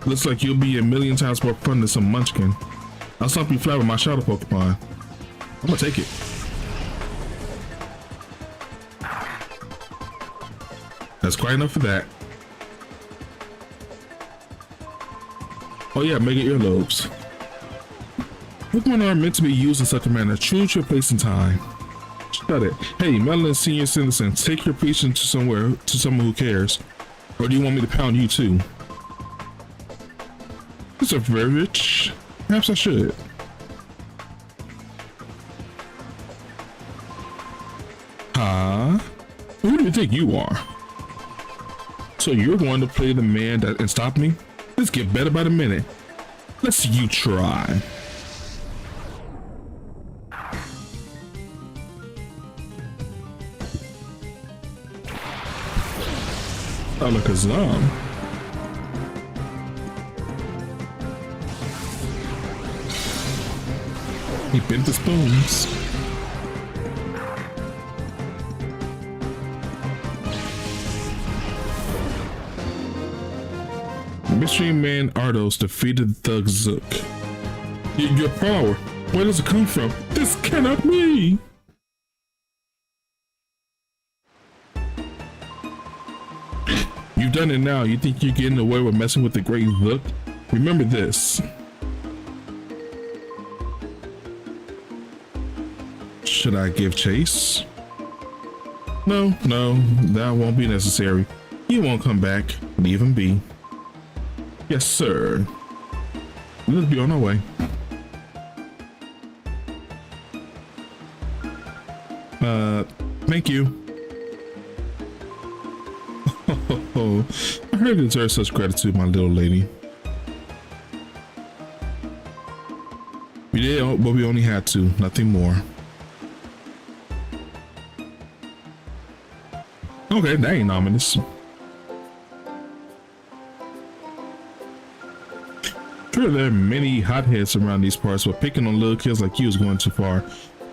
Looks like you'll be a million times more fun than some munchkin. I'll stomp you flat with my shadow Pokemon. I'm gonna take it. That's quite enough for that. Oh yeah, mega earlobes. Pokemon are meant to be used in such a manner. Choose your place and time. Shut it. Hey, Melon Senior Citizen, take your preaching to someone who cares. Or do you want me to pound you too? These are very rich. Perhaps I should. Huh? Who do you think you are? So you're going to play the man and stop me? Let's get better by the minute. Let's see you try. Alakazam. He bent the spoons. Mystery Man Ardos defeated Thug Zook. Your power, where does it come from? This cannot be! You've done it now. You think you're getting away with messing with the great Zook? Remember this. Should I give chase? No, that won't be necessary. He won't come back. Leave him be. Yes, sir. Let's be on our way. Thank you. Oh, I heard you deserve such gratitude, my little lady. We did, but we only had to, nothing more. Okay, that ain't ominous. Sure, there are many hotheads around these parts, but picking on little kids like you is going too far.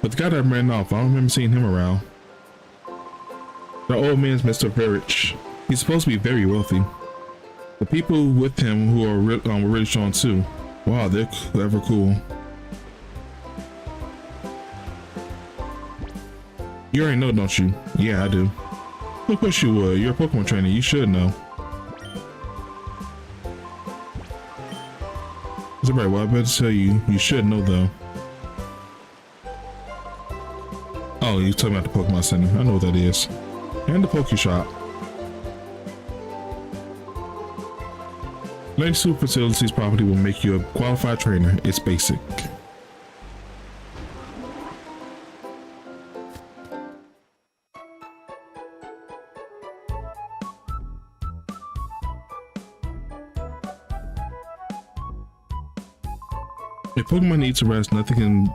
But the guy that ran off, I don't remember seeing him around. The old man's Mr. Verich. He's supposed to be very wealthy. The people with him who are were really strong too. Wow, they're clever cool. You already know, don't you? Yeah, I do. Of course you would. You're a Pokemon trainer. You should know. It's alright. Well, I better tell you. You should know, though. Oh, you're talking about the Pokemon Center. I know what that is. And the Poke Shop. Lake Super Facilities property will make you a qualified trainer. It's basic. If Pokemon needs a rest, nothing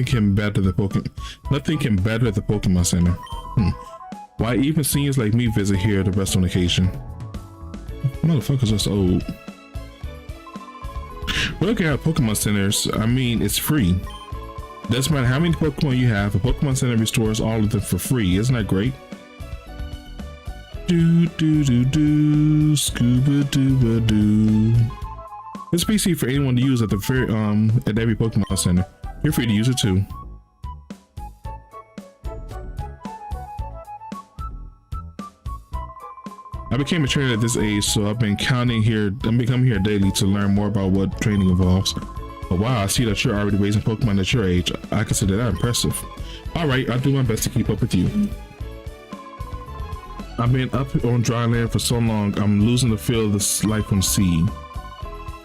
can better the Pokemon Center. Why even seniors like me visit here to rest on occasion? Motherfuckers just old. Looking at Pokemon Centers, I mean, it's free. Doesn't matter how many Pokemon you have, a Pokemon Center restores all of them for free. Isn't that great? Do do do do, scuba dooba doo. It's PC for anyone to use at every Pokemon Center. You're free to use it too. I became a trainer at this age, so I've been coming here daily to learn more about what training involves. But wow, I see that you're already raising Pokemon at your age. I consider that impressive. Alright, I'll do my best to keep up with you. I've been up on dry land for so long, I'm losing the feel of this life from sea.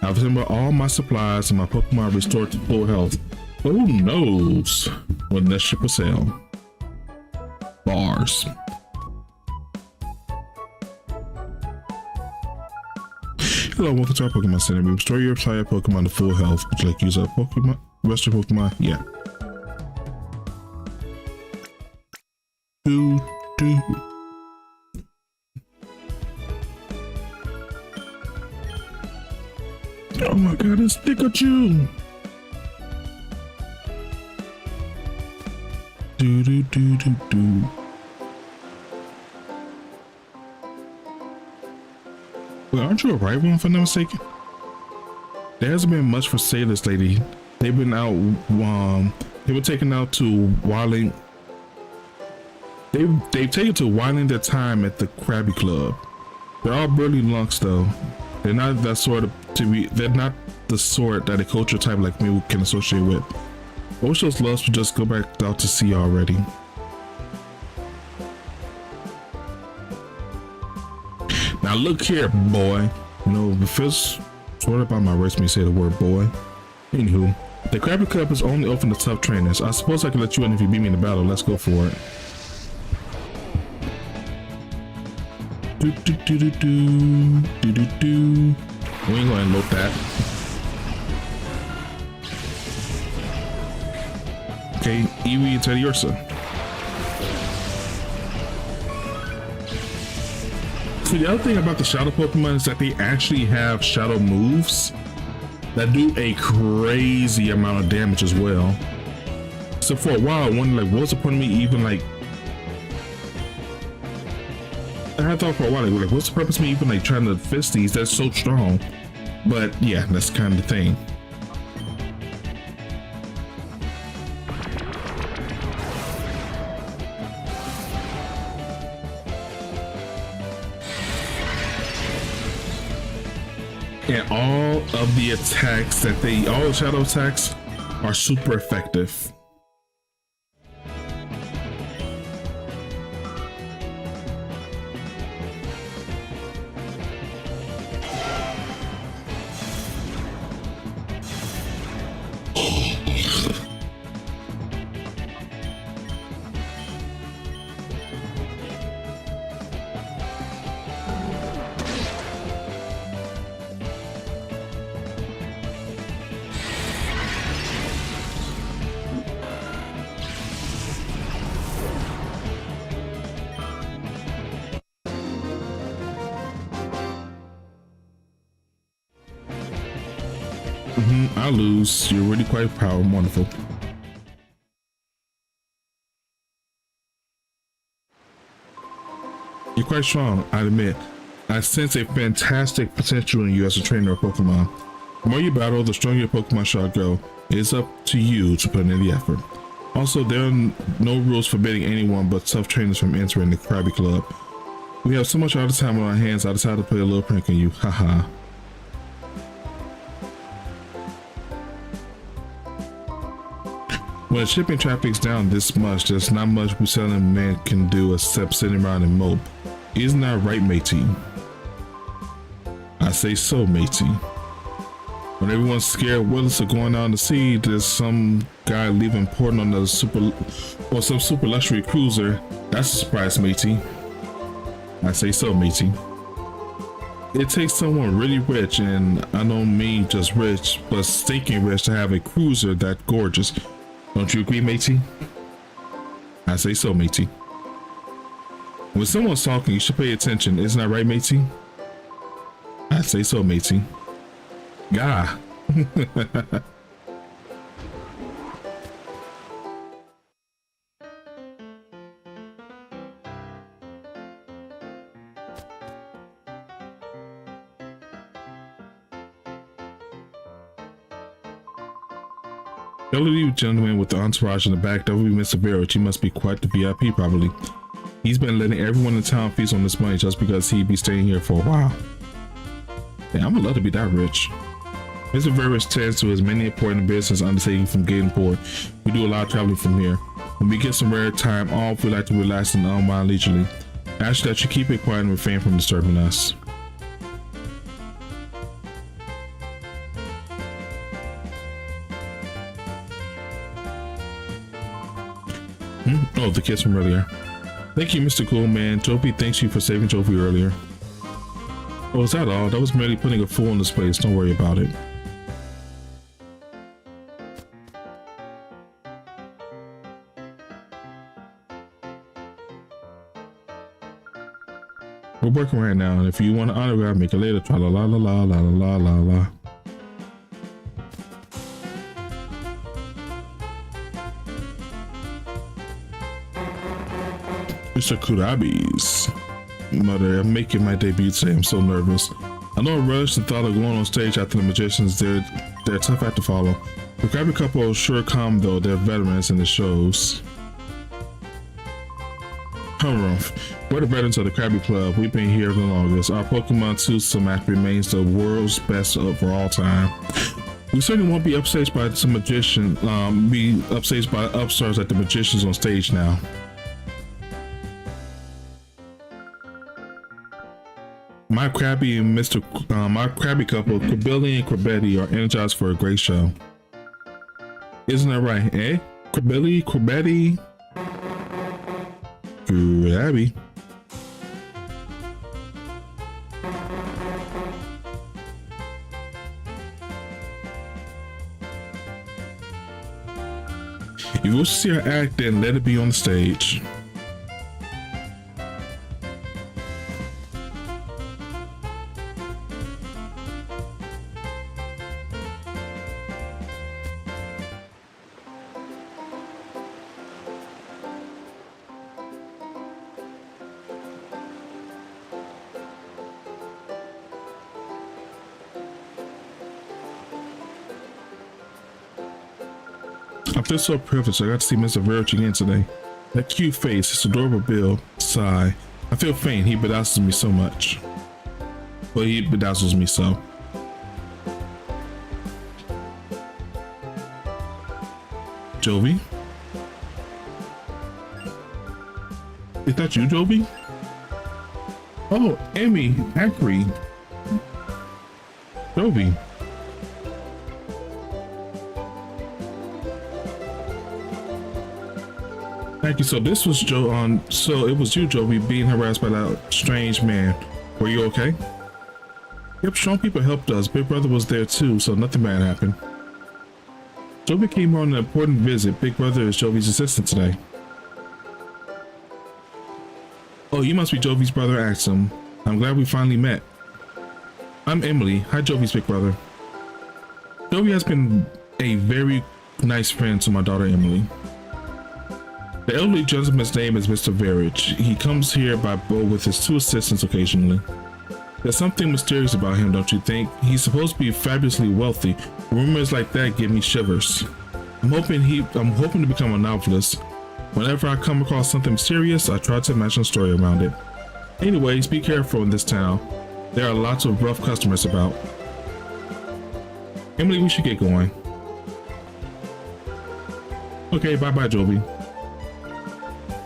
I've assembled all my supplies and my Pokemon restored to full health. But who knows when that ship will sail? Bars. Hello, welcome to our Pokemon Center. We restore your entire Pokemon to full health. Would you like to use our Pokemon? Rest your Pokemon? Yeah. Do. Oh my god, it's Pikachu! Do. Well, aren't you a rival, if I'm not mistaken? There hasn't been much for sailors lately. They've been out, they were taken out to whiling. They've taken to whiling their time at the Krabby Club. They're all burly lunks though. They're not that sort of they're not the sort that a culture type like me can associate with. I wish those loves would just go back out to sea already. Now look here, boy. You know, it feels sort of by my words when you say the word boy. Anywho, the Krabby Club is only open to tough trainers. I suppose I could let you in if you beat me in the battle. Let's go for it. Do. We ain't gonna unload that. Okay, Eevee and Teddiursa. So the other thing about the Shadow Pokemon is that they actually have Shadow moves that do a crazy amount of damage as well. So for a while, I wondered like, what's the point of me even like? I had thought for a while like, what's the purpose of me even like trying to fist these? That's so strong. But yeah, that's kind of the thing. And all of the attacks all the shadow attacks are super effective. I lose. You're really quite powerful and wonderful. You're quite strong, I admit. I sense a fantastic potential in you as a trainer of Pokemon. The more you battle, the stronger your Pokemon shall grow. It is up to you to put in the effort. Also, there are no rules forbidding anyone but tough trainers from entering the Krabby Club. We have so much other time on our hands, I decided to play a little prank on you. Haha. When shipping traffic's down this much, there's not much reselling man can do except sitting around and mope. Isn't that right, matey? I say so, matey. When everyone's scared witless of going out to sea, there's some guy leaving port on the some super luxury cruiser. That's a surprise, matey. I say so, matey. It takes someone really rich, and I don't mean just rich, but stinking rich to have a cruiser that gorgeous. Don't you agree, matey? I say so, matey. When someone's talking, you should pay attention. Isn't that right, matey? I say so, matey. Gah. Elderly gentleman with the entourage in the back, that would be Mr. Barrett. He must be quite the VIP, probably. He's been letting everyone in town feast on this money just because he'd be staying here for a while. Yeah, I'm gonna love to be that rich. Mr. Barrett tends to as many important business undertakings from Gatenport. We do a lot of traveling from here. When we get some rare time off, we like to relax and unwind leisurely. Ask that you keep it quiet and refrain from disturbing us. Oh, the kids from earlier. Thank you, Mr. Coolman. Toby thanks you for saving Toby earlier. Oh, is that all? That was merely putting a fool in this place. Don't worry about it. We're working right now, and if you want to autograph, make it later. Tra la la la la la la la la. Mr. Kurabi's mother, I'm making my debut today. I'm so nervous. I know I rushed the thought of going on stage after the magicians. They're a tough act to follow. The Krabby couple are sure calm though. They're veterans in the shows. Humrumph, we're the veterans of the Krabby Club. We've been here the longest. Our Pokemon 2 Sumac remains the world's best for all time. We certainly won't be upstaged by some magician. Be upstaged by upstarts like the magicians on stage now. My Krabby and my Krabby couple, Krabilly and Krabetti, are energized for a great show. Isn't that right, eh? Krabilly, Krabetti, Krabby. If you wish to see her act, then let it be on the stage. I feel so privileged. I got to see Mr. Verge again today. That cute face, his adorable build. Sigh. I feel faint. He bedazzles me so much. Well, he bedazzles me so. Jovi? Is that you, Jovi? Oh, Emmy, Acri. Jovi. Thank you. So this was Joe so it was you, Jovi, being harassed by that strange man. Were you okay? Yep, strong people helped us. Big Brother was there too, so nothing bad happened. Jovi came on an important visit. Big Brother is Jovi's assistant today. Oh, you must be Jovi's brother, Axum. I'm glad we finally met. I'm Emily. Hi, Jovi's big brother. Jovi has been a very nice friend to my daughter, Emily. The elderly gentleman's name is Mr. Verage. He comes here by boat with his 2 assistants occasionally. There's something mysterious about him, don't you think? He's supposed to be fabulously wealthy. Rumors like that give me shivers. I'm hoping to become a novelist. Whenever I come across something mysterious, I try to imagine a story around it. Anyways, be careful in this town. There are lots of rough customers about. Emily, we should get going. Okay, bye-bye, Jovi.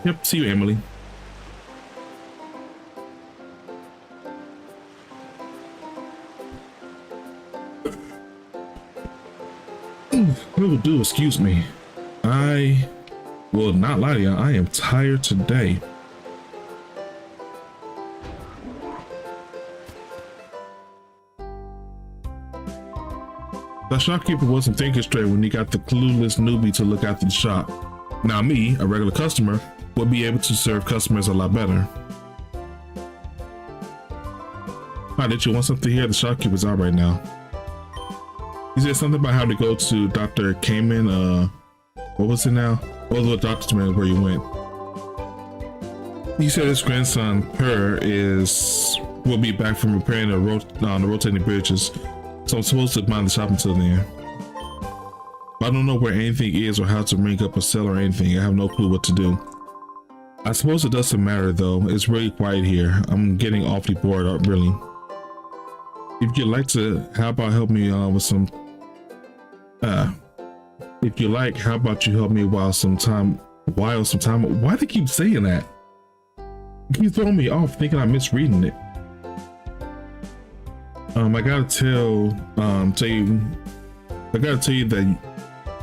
Yep, see you, Emily. Do excuse me. I will not lie to you, I am tired today. The shopkeeper wasn't thinking straight when he got the clueless newbie to look after the shop. Now me, a regular customer, would be able to serve customers a lot better. Hi, did you want something here? The shopkeeper's out right now. He said something about how to go to Dr. Kamen, what was it now? Oh, the doctor's man where you went. He said his grandson, Per, will be back from repairing the rotating bridges. So I'm supposed to mind the shop until then. But I don't know where anything is or how to ring up a sell or anything. I have no clue what to do. I suppose it doesn't matter though. It's really quiet here. I'm getting awfully bored, really. If you'd like to, how about help me with some if you like, how about you help me while some time. Why do they keep saying that? You keep throwing me off thinking I'm misreading it. I gotta tell you that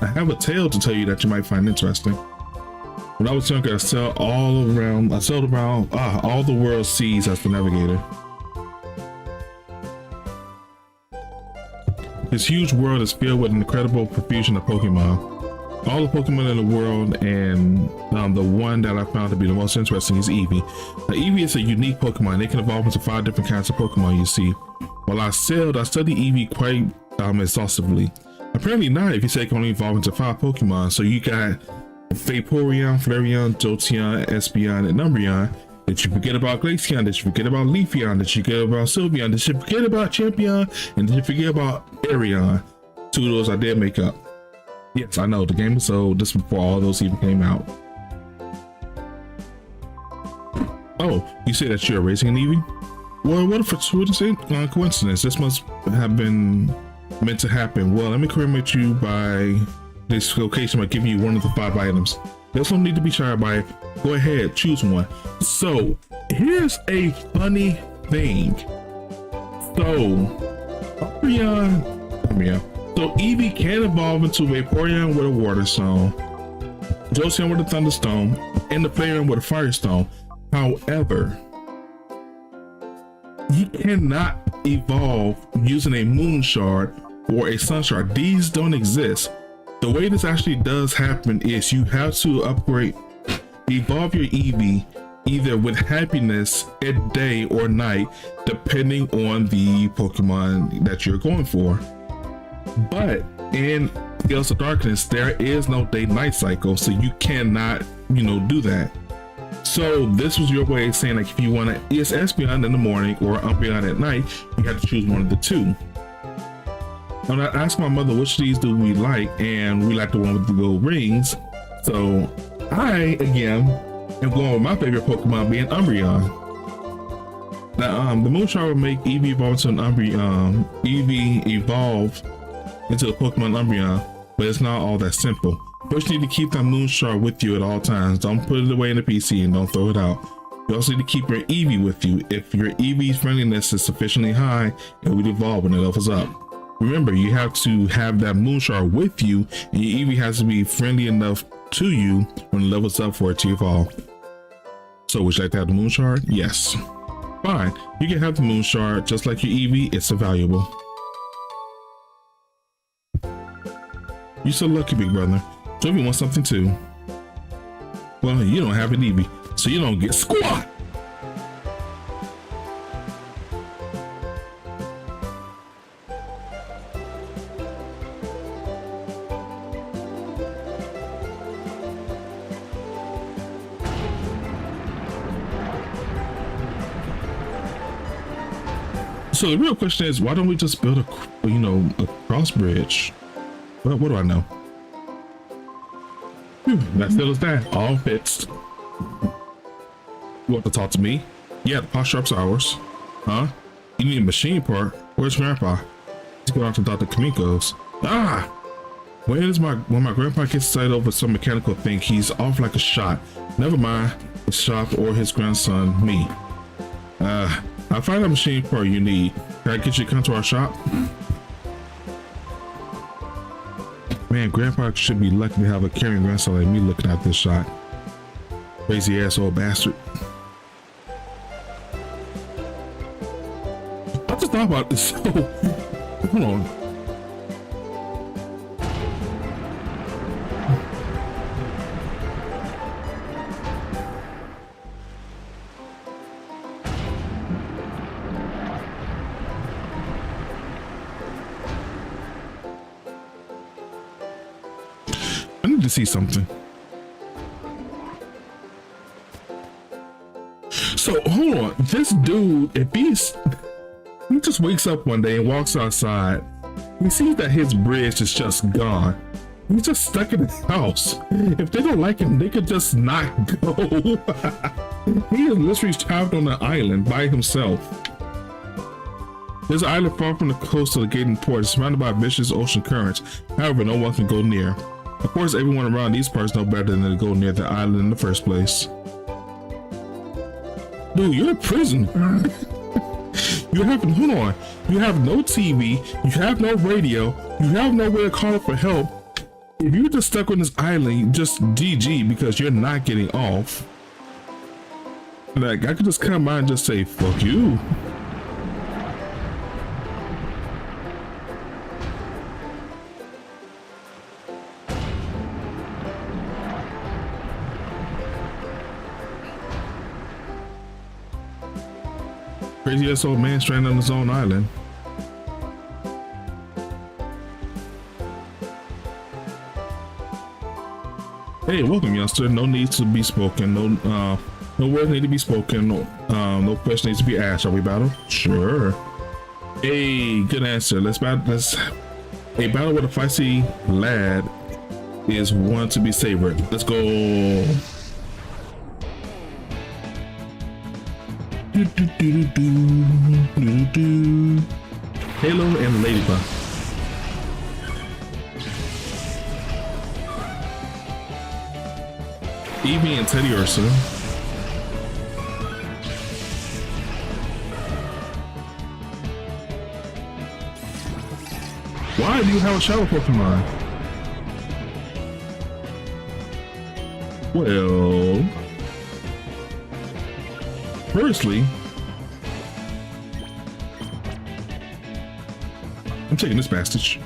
I have a tale to tell you that you might find interesting. When I was younger, I sailed around all the world's seas as the navigator. This huge world is filled with an incredible profusion of Pokemon. All the Pokemon in the world, and the one that I found to be the most interesting is Eevee. Now, Eevee is a unique Pokemon. They can evolve into 5 different kinds of Pokemon you see. While I studied Eevee quite exhaustively. Apparently not, if you say it can only evolve into 5 Pokemon. So you got Vaporeon, Flareon, Jolteon, Espeon, and Umbreon. Did you forget about Glaceon? Did you forget about Leafeon? Did you forget about Sylveon? Did you forget about Champion? And did you forget about Aerion? 2 of those I did make up. Yes, I know, the game was old. This was before all those even came out. Oh, you say that you're racing an Eevee? Well, what a fortuitous coincidence. This must have been meant to happen. Well, let me commemorate you by this location by giving you one of the 5 items. There's no need to be shy by it. Go ahead, choose one. So, here's a funny thing. So, So Eevee can evolve into Vaporeon with a Water Stone, Jolteon with a Thunderstone, and the Flareon with a Fire Stone. However, he cannot evolve using a Moon Shard or a Sun Shard. These don't exist. The way this actually does happen is you have to evolve your Eevee either with happiness at day or night, depending on the Pokemon that you're going for. But in Gales of Darkness, there is no day-night cycle, so you cannot, do that. So this was your way of saying, like, if you want to Espeon in the morning or Umbreon at night, you have to choose one of the 2. when I asked my mother which of these do we like, and we like the one with the gold rings. So I again am going with my favorite Pokemon being Umbreon. Now, the Moonshard will make Eevee evolve into an Umbreon. Eevee evolve into a Pokemon Umbreon, but it's not all that simple. First, you need to keep that Moonshard with you at all times. Don't put it away in the PC and don't throw it out. You also need to keep your Eevee with you. If your Eevee's friendliness is sufficiently high, it will evolve when it levels up. Remember, you have to have that Moonshard with you, and your Eevee has to be friendly enough to you when it levels up for it to evolve. So, would you like to have the Moonshard? Yes. Fine, you can have the Moonshard. Just like your Eevee, it's valuable. You're so lucky, big brother. So if you want something too. Well, you don't have an Eevee, so you don't get squat. So the real question is, why don't we just build a cross bridge? Well, what do I know? That settles that. All fixed. You want to talk to me? Yeah, the pawn shop's ours. Huh? You need a machine part? Where's Grandpa? Let's go out to Dr. Kamiko's. Ah! When my grandpa gets excited over some mechanical thing, he's off like a shot. Never mind the shop or his grandson, me. I'll find a machine part you need. Can I get you to come to our shop? Man, Grandpa should be lucky to have a caring grandson like me looking at this shot. Crazy ass old bastard. I just thought about this. So, hold on. I need to see something. So hold on, this dude, if he just wakes up one day and walks outside, he sees that his bridge is just gone. He's just stuck in his house. If they don't like him, they could just not go. He is literally trapped on an island by himself. There's an island far from the coast of the Gating Port, surrounded by vicious ocean currents. However, no one can go near. Of course, everyone around these parts know better than to go near the island in the first place. Dude, you're in prison. Hold on. You have no TV, you have no radio, you have nowhere to call for help. If you're just stuck on this island, just GG because you're not getting off. Like, I could just come by and just say, fuck you. Crazy ass old man stranded on his own island. Hey, welcome, youngster. No need to be spoken. No words need to be spoken. No question needs to be asked. Shall we battle? Sure. Hey, good answer. Let's battle. A battle with a feisty lad is one to be savored. Let's go. Halo and Ladybug. Eevee and Teddy Ursa. Why do you have a shadow Pokemon? Well, firstly, I'm taking this passage.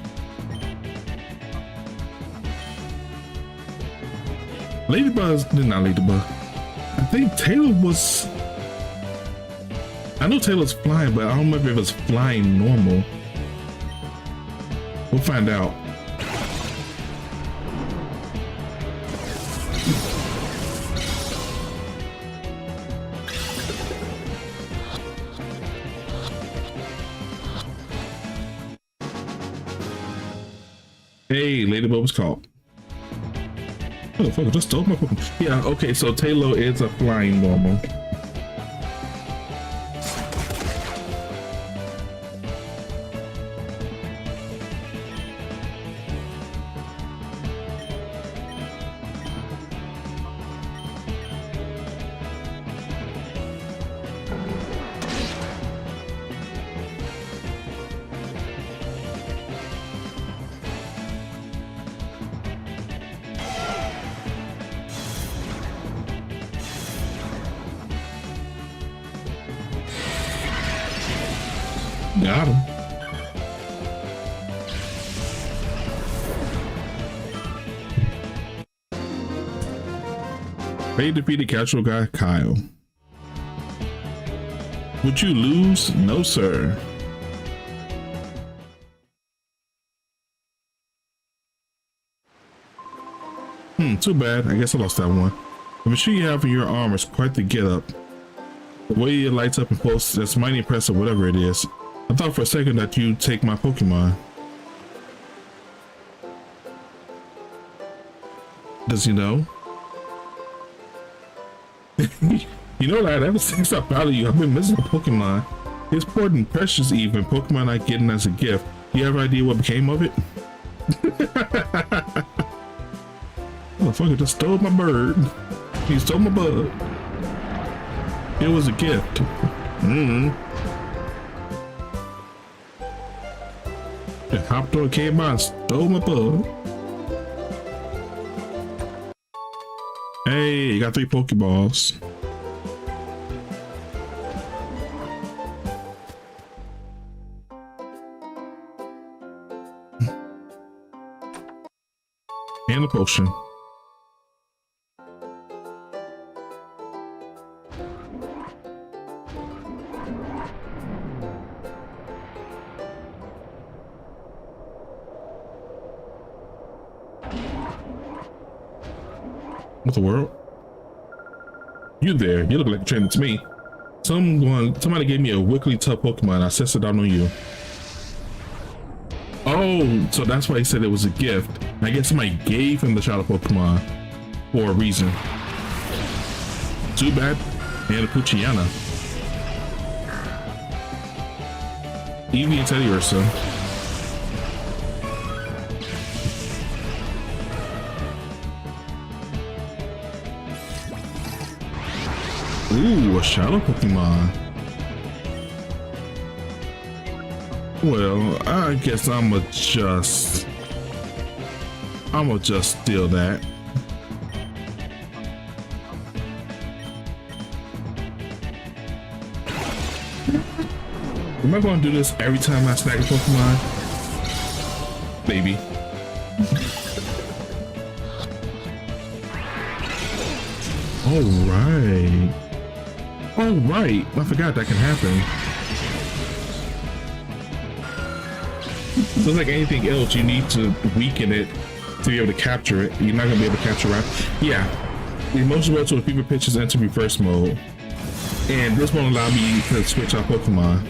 Ladybug, not Ladybug. I think Taylor was. I know Taylor's flying, but I don't remember if it was flying normal. We'll find out. Hey, Ladybug was caught. Motherfucker just stole my Pokemon. Yeah, okay, so Taylor is a flying normal. Got him. They defeated casual guy Kyle. Would you lose? No, sir. Too bad. I guess I lost that one. The machine you have in your arm is quite the get up. The way it lights up and pulses, that's mighty impressive, whatever it is. I thought for a second that you'd take my Pokemon. Does he know? You know that ever since I found you, I've been missing a Pokemon. It's important and precious even, Pokemon I getting as a gift. You have an idea what became of it? Motherfucker just stole my bird. He stole my bug. It was a gift. It hopped on, came by and stole my bug. Hey, you got 3 Pokeballs. And a potion. What the world? You there? You look like a trainer to me. Somebody gave me a wickedly tough Pokemon. I assessed it out on you. Oh, so that's why he said it was a gift. I guess somebody gave him the shadow Pokemon for a reason. Too bad. And a Puchiana. Eevee and Teddy Ursa. Ooh, a shadow Pokemon. Well, I guess I'ma just steal that. Am I gonna do this every time I snag a Pokemon? Maybe. All right. I forgot that can happen. So like anything else, you need to weaken it to be able to capture it. You're not gonna be able to capture it. Yeah. The emotion web to the fever pitches enter reverse mode. And this won't allow me to switch out Pokemon.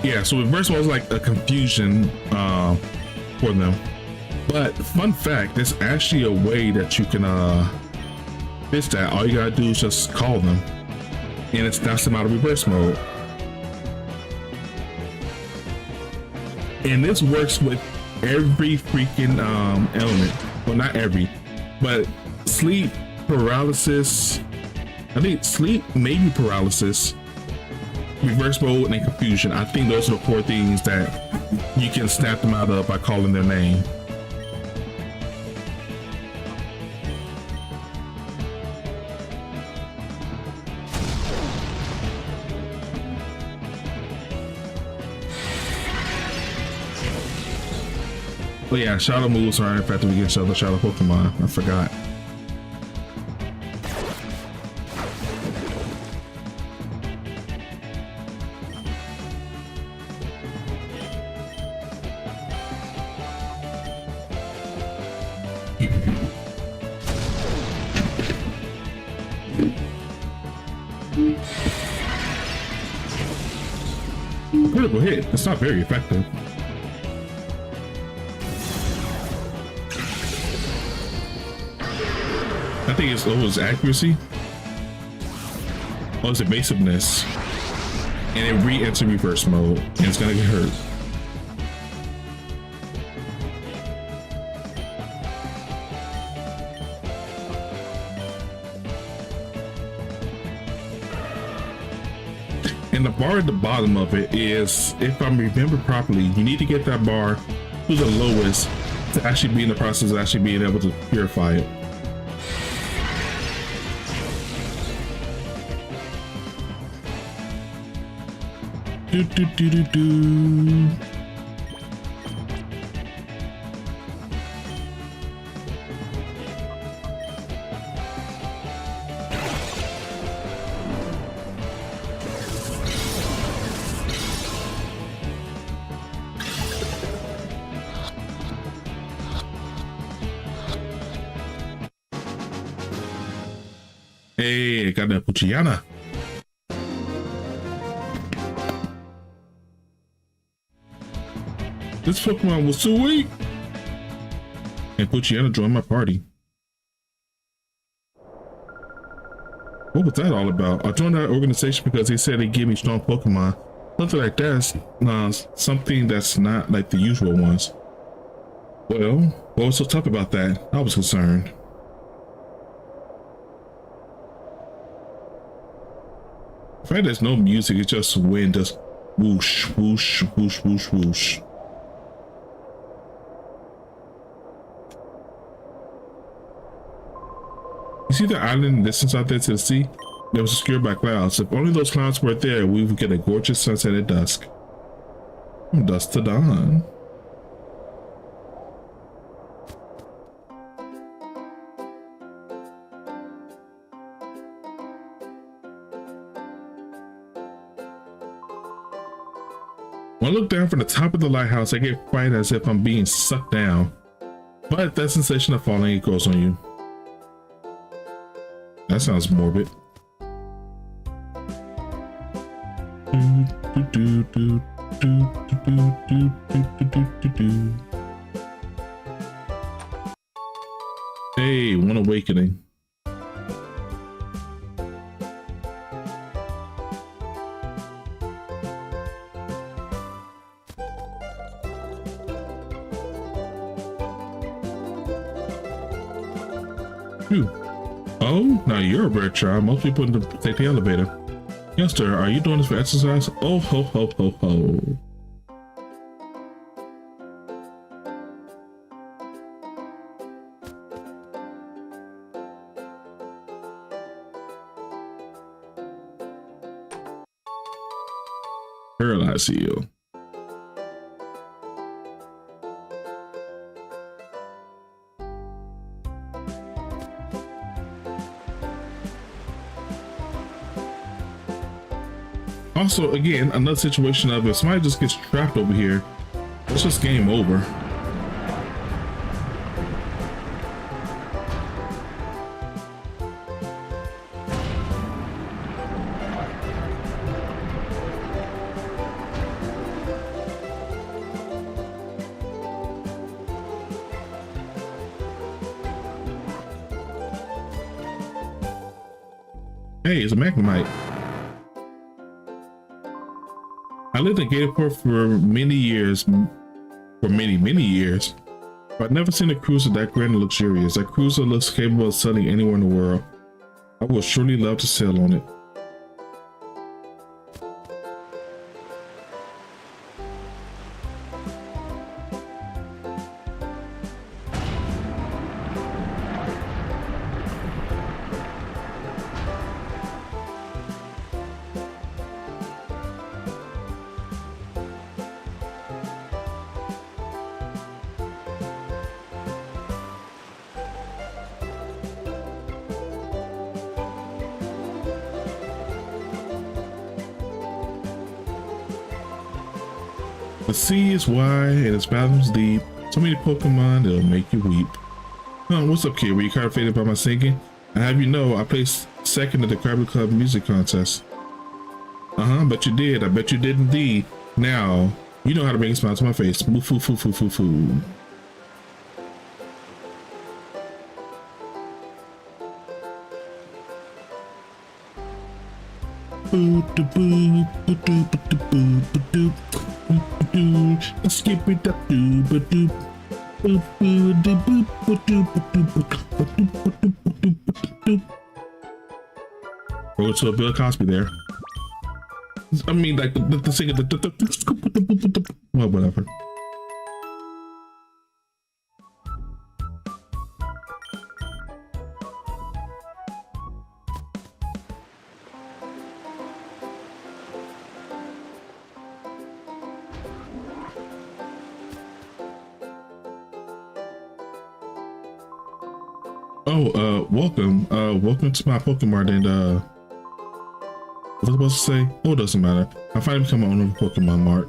Yeah, so reverse mode is like a confusion for them. But fun fact, there's actually a way that you can fix that. All you gotta do is just call them, and it snaps them out of reverse mode. And this works with every freaking element. Well, not every, but sleep, paralysis. I think sleep, maybe paralysis, reverse mode, and confusion. I think those are the 4 things that you can snap them out of by calling their name. Oh yeah, shadow moves are effective against other shadow Pokemon. I forgot. Critical hit. It's not very effective. I think it's his accuracy. Oh, it's evasiveness. And it re-enter reverse mode. And it's gonna get hurt. And the bar at the bottom of it is, if I remember properly, you need to get that bar to the lowest to actually be in the process of actually being able to purify it. Do do do do do. Hey, got that Puchiana. This Pokemon was too weak. And Puchiana joined my party. What was that all about? I joined that organization because they said they give me strong Pokemon. Something like that. Something that's not like the usual ones. Well, what was so tough about that? I was concerned. The fact there's no music, it's just wind, just whoosh, whoosh, whoosh, whoosh, whoosh. You see the island in the distance out there to the sea? It was obscured by clouds. If only those clouds were there, we would get a gorgeous sunset at dusk. From dusk to dawn. When I look down from the top of the lighthouse, I get quite as if I'm being sucked down. But that sensation of falling, it grows on you. That sounds morbid. Hey, one awakening. Phew. Oh, now you're a bird child. Most people take the elevator. Youngster, are you doing this for exercise? Oh, ho, ho, ho, ho. Paralyze you. Also, again, another situation of if somebody just gets trapped over here, it's just game over. Hey, it's a Magnemite. I lived in Gatorport for many years, but I've never seen a cruiser that grand and luxurious. That cruiser looks capable of sailing anywhere in the world. I would surely love to sail on it. The sea is wide and its fathoms deep. So many Pokemon, it'll make you weep. What's up, kid? Were you captivated by my singing? I have you know, I placed second at the Krabby Club music contest. Bet you did. I bet you did indeed. Now, you know how to bring a smile to my face. Foo, foo, foo, foo, foo, foo. Skip it up, go to a Bill Cosby there. I mean, like the singer, well, whatever. Oh, welcome to my Pokemon. And what was I supposed to say? Oh, it doesn't matter. I finally become my owner of Pokemon Mart.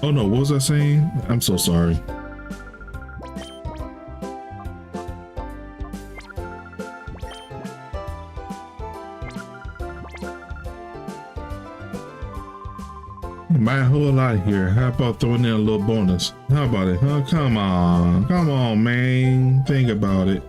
Oh no, what was I saying? I'm so sorry. My whole lot here. How about throwing in a little bonus? How about it? Huh? Come on, man. Think about it.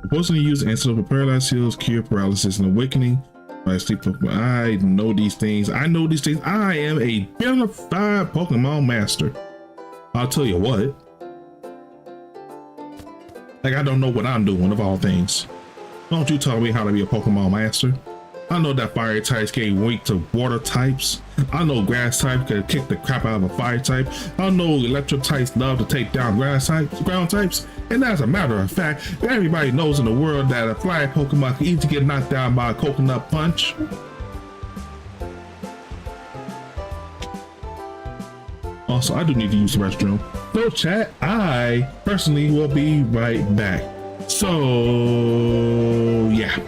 Supposed to use Antidote for Paralyzed Heals, Cure Paralysis, and Awakening by Sleep Pokemon. I know these things. I am a bona fide Pokemon master. I'll tell you what. Like, I don't know what I'm doing of all things. Don't you tell me how to be a Pokemon master. I know that fire types get weak to water types. I know grass types can kick the crap out of a fire type. I know electric types love to take down ground types. And as a matter of fact, everybody knows in the world that a flying Pokemon can easily get knocked down by a coconut punch. Also, I do need to use the restroom. So chat, I personally will be right back. So yeah.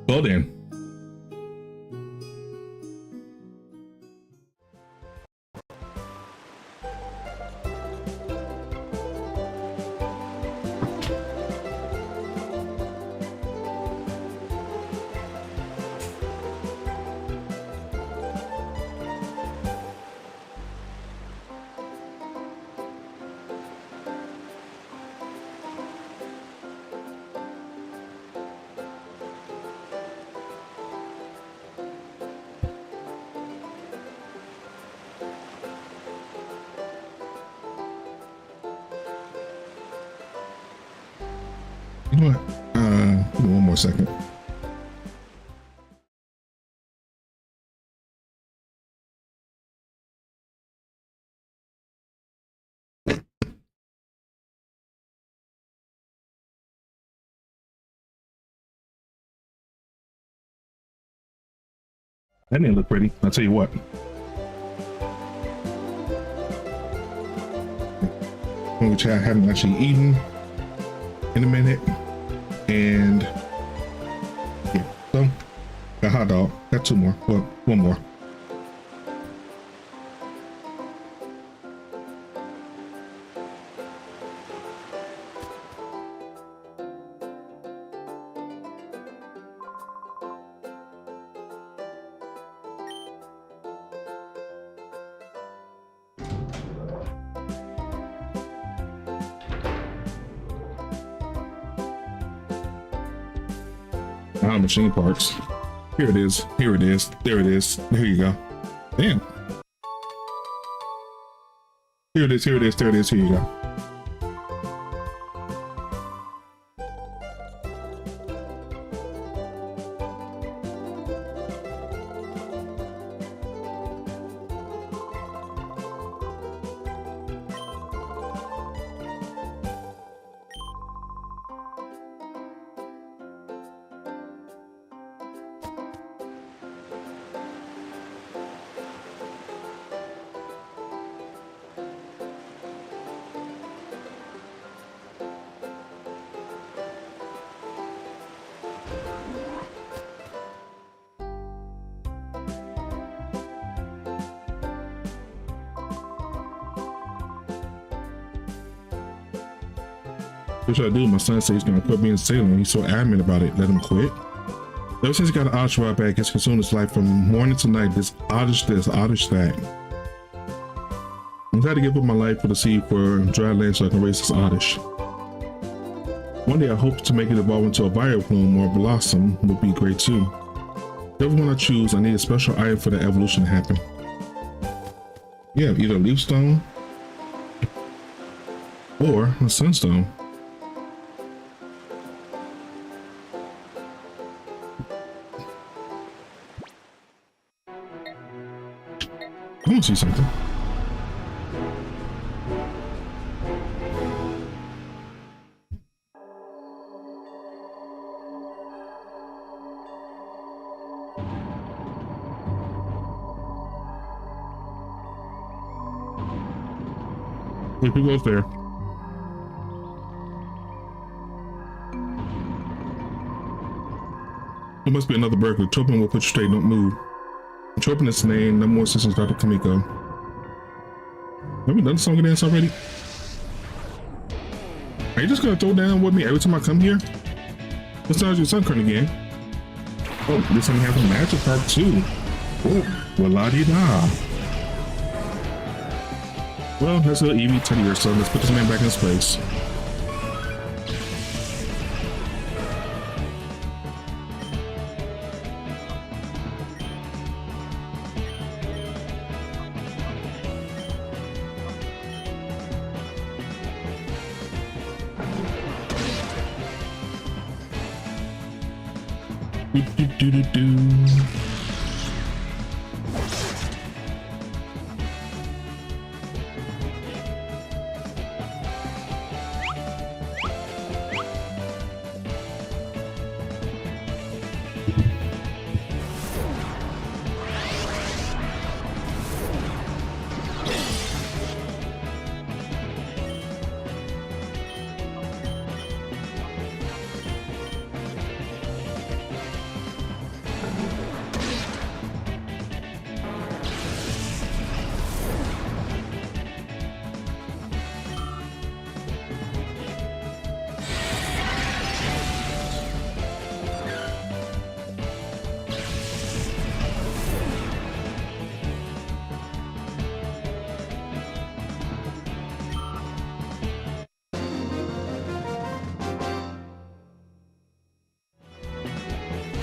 Well then. You know what? Give me one more second. That didn't look pretty. I'll tell you what. Which I haven't actually eaten in a minute. And yeah, so got hot dog. Got two more. Well, one more. Machine parts. Here it is. Here it is. There it is. There you go. Damn. Here it is. Here it is. There it is. Here you go. What should I do? My son says he's gonna quit being a sailor and he's so adamant about it. Let him quit. Ever since he got an oddish ride back, it's consumed his life from morning to night. This, oddish that. I'm glad to give up my life for the sea for dry land so I can raise this oddish. One day I hope to make it evolve into a bioflume or blossom would be great too. Whichever one I choose, I need a special item for the evolution to happen. Yeah, either a leaf stone or a sunstone. I want to see something. Wait, who goes there? There must be another burglar. Topin will put you straight, don't move. Topin is the name, number one since Dr. Kamiko. Have we done the song and dance already? Are you just gonna throw down with me every time I come here? Let's start your sunkern again. Oh, this time we have a magic part too. Oh, well, la di da. Well, that's a little Eevee teddy or so. Let's put this man back in his place. Do.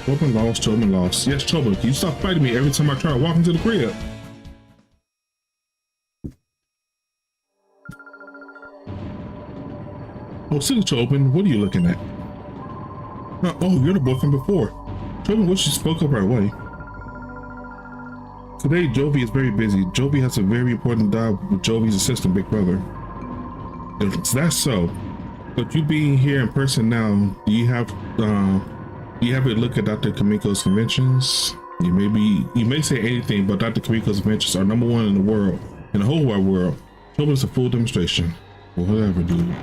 Tobin lost, Tobin lost. Yes, Tobin, can you stop fighting me every time I try to walk into the crib? Oh, silly Tobin, what are you looking at? Oh, you're the boy from before. Tobin wish you spoke up right away. Today, Jovi is very busy. Jovi has a very important job with Jovi's assistant, Big Brother. If that's so, but you being here in person now, do you have a look at Dr. Kamiko's conventions? You may say anything, but Dr. Kamiko's conventions are #1 in the world, in the whole wide world. Tobin's a full demonstration. Well, whatever, dude.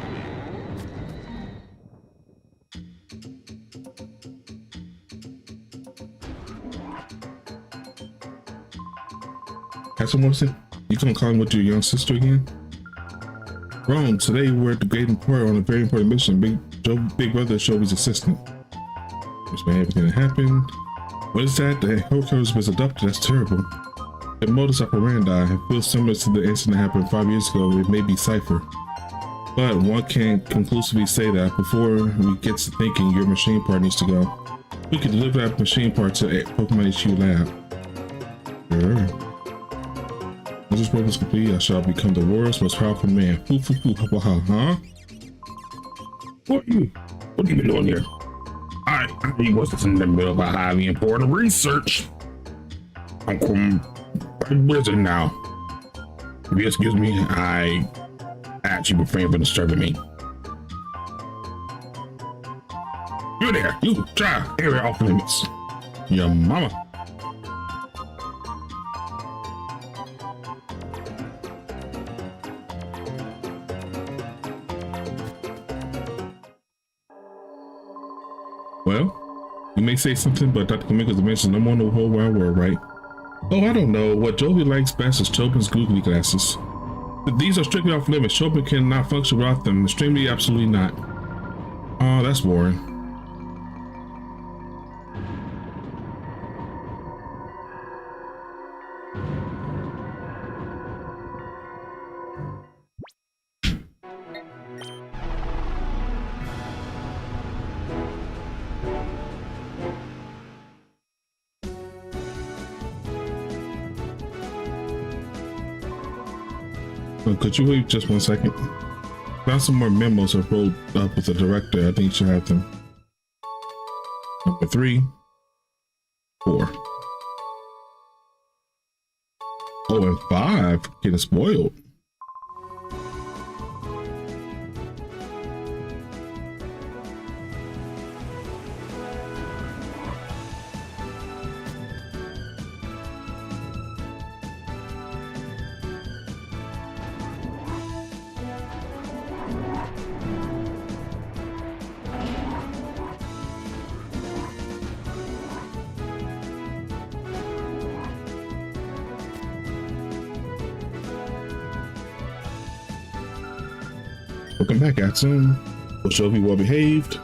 Captain Wilson, you gonna call him with your young sister again? Wrong. Today we're at the Gaten Port on a very important mission. Big Brother is Jovi's assistant. This may everything that happened. What is that? The helicopter was adopted. That's terrible. The modus operandi feels similar to the incident that happened 5 years ago. It may be Cypher, but one can't conclusively say that. Before we get to thinking, your machine part needs to go. We could deliver that machine part to Pokemon HQ lab. Sure. Once this work is complete, I shall become the world's most powerful man. Huh? What are you doing here? I was in the middle of a highly important research. I'm busy now. If you excuse me, I actually refrain from disturbing me. You there, you try area off limits. Your mama. Well, you may say something, but Dr. Kamiko's invention is #1 in the whole wide world, right? Oh, I don't know. What Jovi likes best is Chopin's googly glasses. These are strictly off limits. Chopin cannot function without them. Extremely, absolutely not. Oh, that's boring. Could you wait just 1 second? Found some more memos I've rolled up with the director. I think you should have them. Number 3, 4. Oh, and 5. Getting spoiled. Welcome back, Atsun. We'll show you well behaved.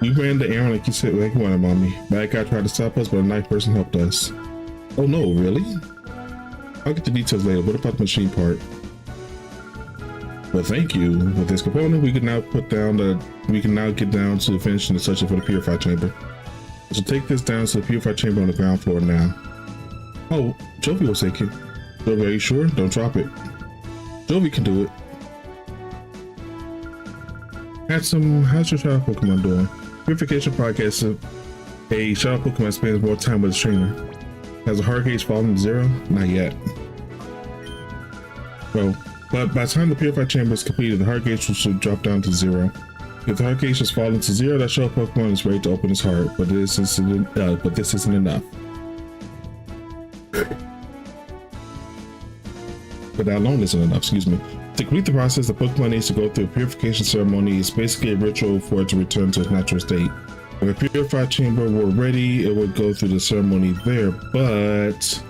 You ran the errand like you said, like you wanted, mommy. Bad guy tried to stop us, but a nice person helped us. Oh no, really? I'll get the details later. What about the machine part? Well, thank you. With this component, we can now get down to finishing the searching for the purify chamber. So take this down to the purify chamber on the ground floor now. Oh, Jovi will take it. Jovi, are you sure? Don't drop it. Jovi can do it. How's your shadow Pokemon doing? Purification podcast. A shadow Pokemon spends more time with its trainer. Has the heart gauge fallen to 0? Not yet. Well, but by the time the purified chamber is completed, the heart gauge should drop down to 0. If the heart gauge has fallen to 0, that shadow Pokemon is ready to open its heart. But this isn't enough. But that alone isn't enough. Excuse me. To complete the process, the Pokemon needs to go through a purification ceremony. It's basically a ritual for it to return to its natural state. If a purified chamber were ready, it would go through the ceremony there, but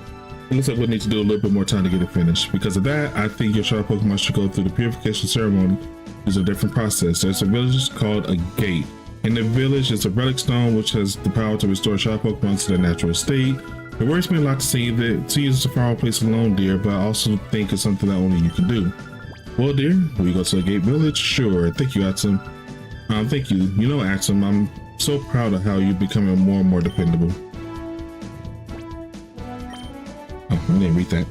it looks like we'll need to do a little bit more time to get it finished. Because of that, I think your shadow Pokemon should go through the purification ceremony. It's a different process. There's a village called a gate. In the village, it's a relic stone which has the power to restore shadow Pokemon to their natural state. It worries me a lot to see it's a far place alone, dear, but I also think it's something that only you can do. Well, dear, will you go to the Gate Village? Sure. Thank you, Atsum. Thank you. You know, Atsum, so proud of how you're becoming more and more dependable. Oh, I didn't read that.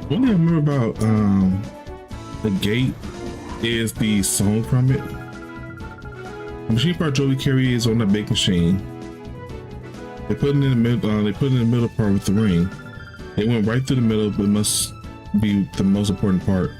One thing I remember about the gate is the song from it. The machine part Joey Carey is on that big machine. They put it in the middle. They put it in the middle part with the ring. They went right through the middle, but it must be the most important part.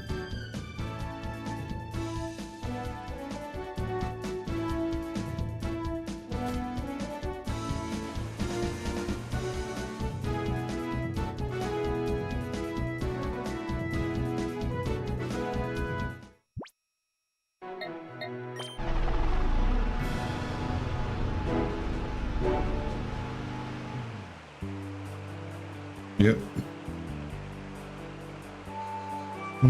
Yep. I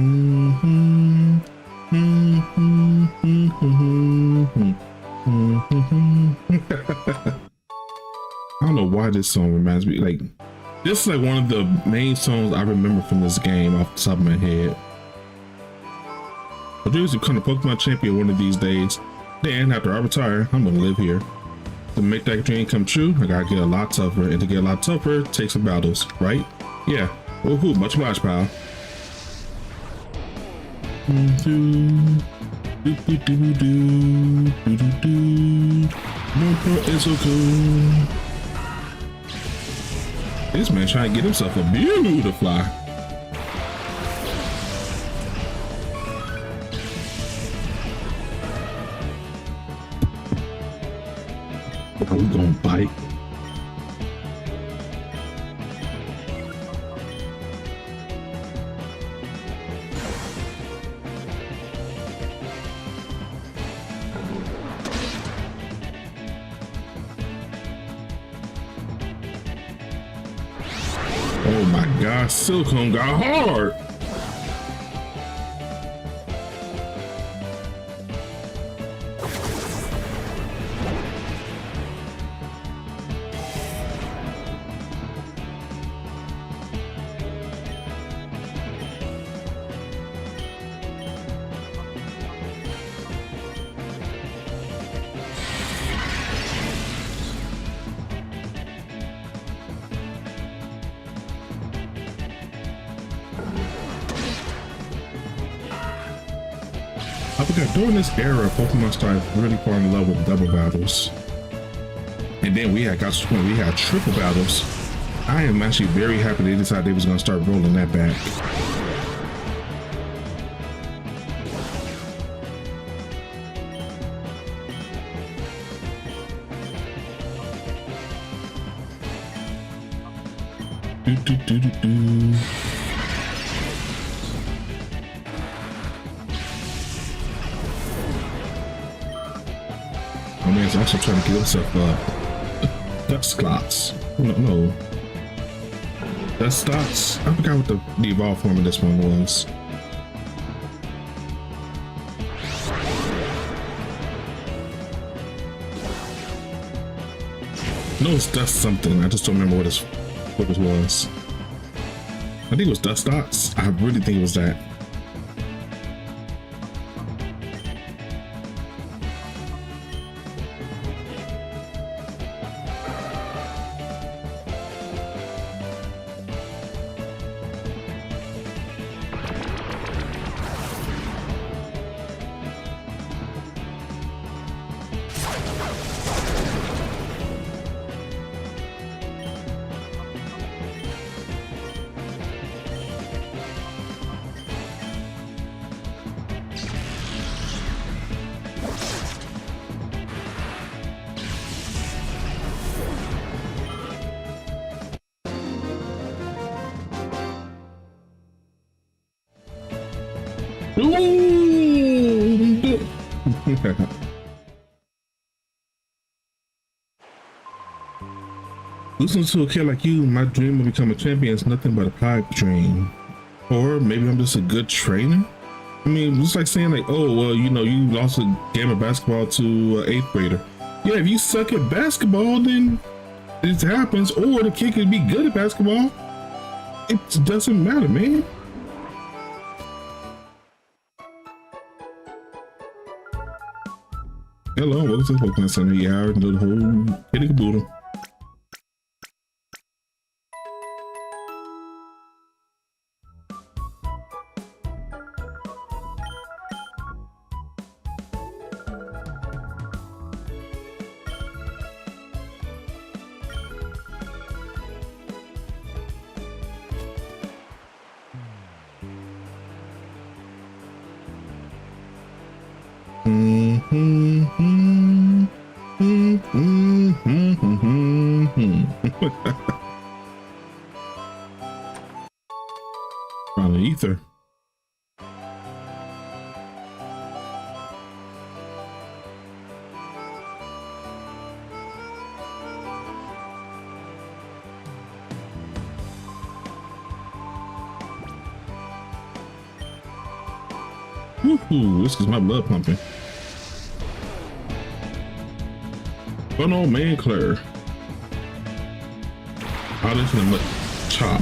don't know why this song reminds me, like, this is like one of the main songs I remember from this game off the top of my head. I dream to become a Pokemon champion one of these days. Then after I retire, I'm gonna live here. To make that dream come true, I gotta get a lot tougher, and to get a lot tougher, take some battles, right? Yeah. Woohoo, much obliged, pal. It's so cool. This man trying to get himself a beautifly. Are we gonna bite? Oh my gosh, Silicone got hard. I forgot, during this era, Pokemon started really falling in love with double battles. And then we had got to the point we had triple battles. I am actually very happy they decided they was gonna start rolling that back. Do, do, do, do, do. My man's also trying to get himself dust clots. No. Dust dots? I forgot what the evolved form of this one was. No, it's dust something. I just don't remember what it was. I think it was dust dots. I really think it was that. Listening to a kid like you, my dream of becoming a champion is nothing but a pipe dream. Or maybe I'm just a good trainer? I mean, it's like saying like, oh, well, you know, you lost a game of basketball to an eighth grader. Yeah, if you suck at basketball, then it happens. Or the kid could be good at basketball. It doesn't matter, man. Hello, welcome to the Pokemon Center. Yeah, I already know the whole kitty caboodle. On the ether. Woohoo, this is my blood pumping. Fun old man Claire. How this gonna look chop.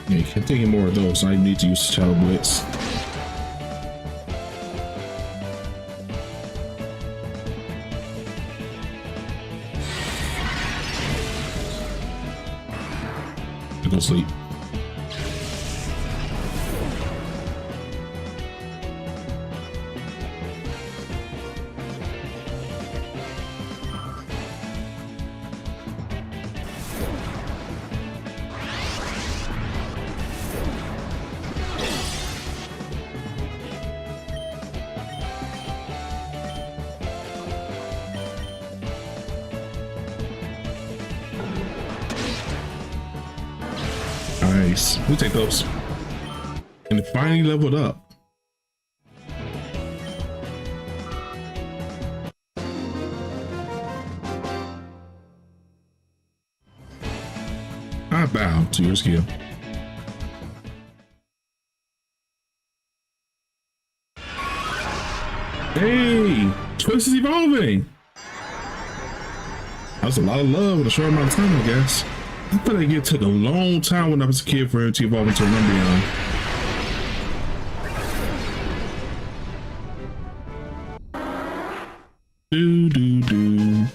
Yeah, you can't take any more of those. I need to use the Shadow Blitz. Go sleep. Nice. We'll take those. And it finally leveled up. I bow to your skill. Hey, Twist is evolving. That was a lot of love in a short amount of time, I guess. I thought it took a long time when I was a kid for him to evolve into a Umbreon. Do.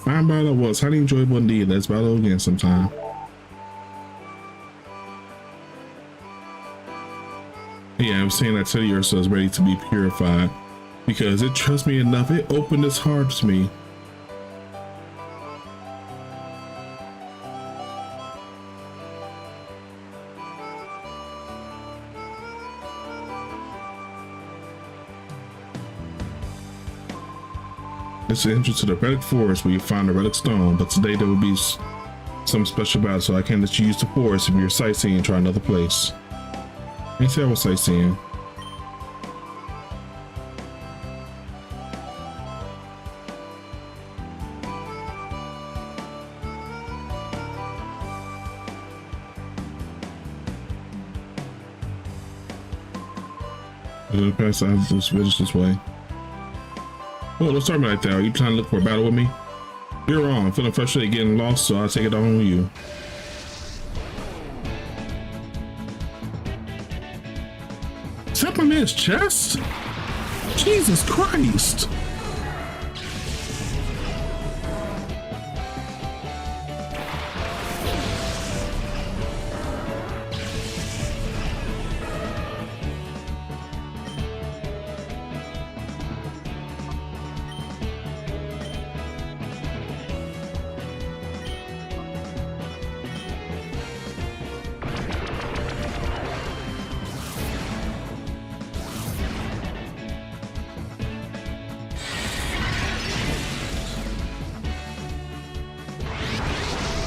Fine battle was highly enjoyable indeed. Let's battle again sometime. Yeah, I'm saying that Teddy Ursa is ready to be purified because it trusts me enough. It opened its heart to me. It's the entrance to the relic forest where you find the relic stone, but today there will be some special battle, so I can't let you use the forest if you're sightseeing and try another place. I say I was sightseeing. Pass out this village this way. Oh, don't start me like that. Are you trying to look for a battle with me? You're wrong. I'm feeling frustrated getting lost, so I'll take it on you. Is that my man's chest? Jesus Christ!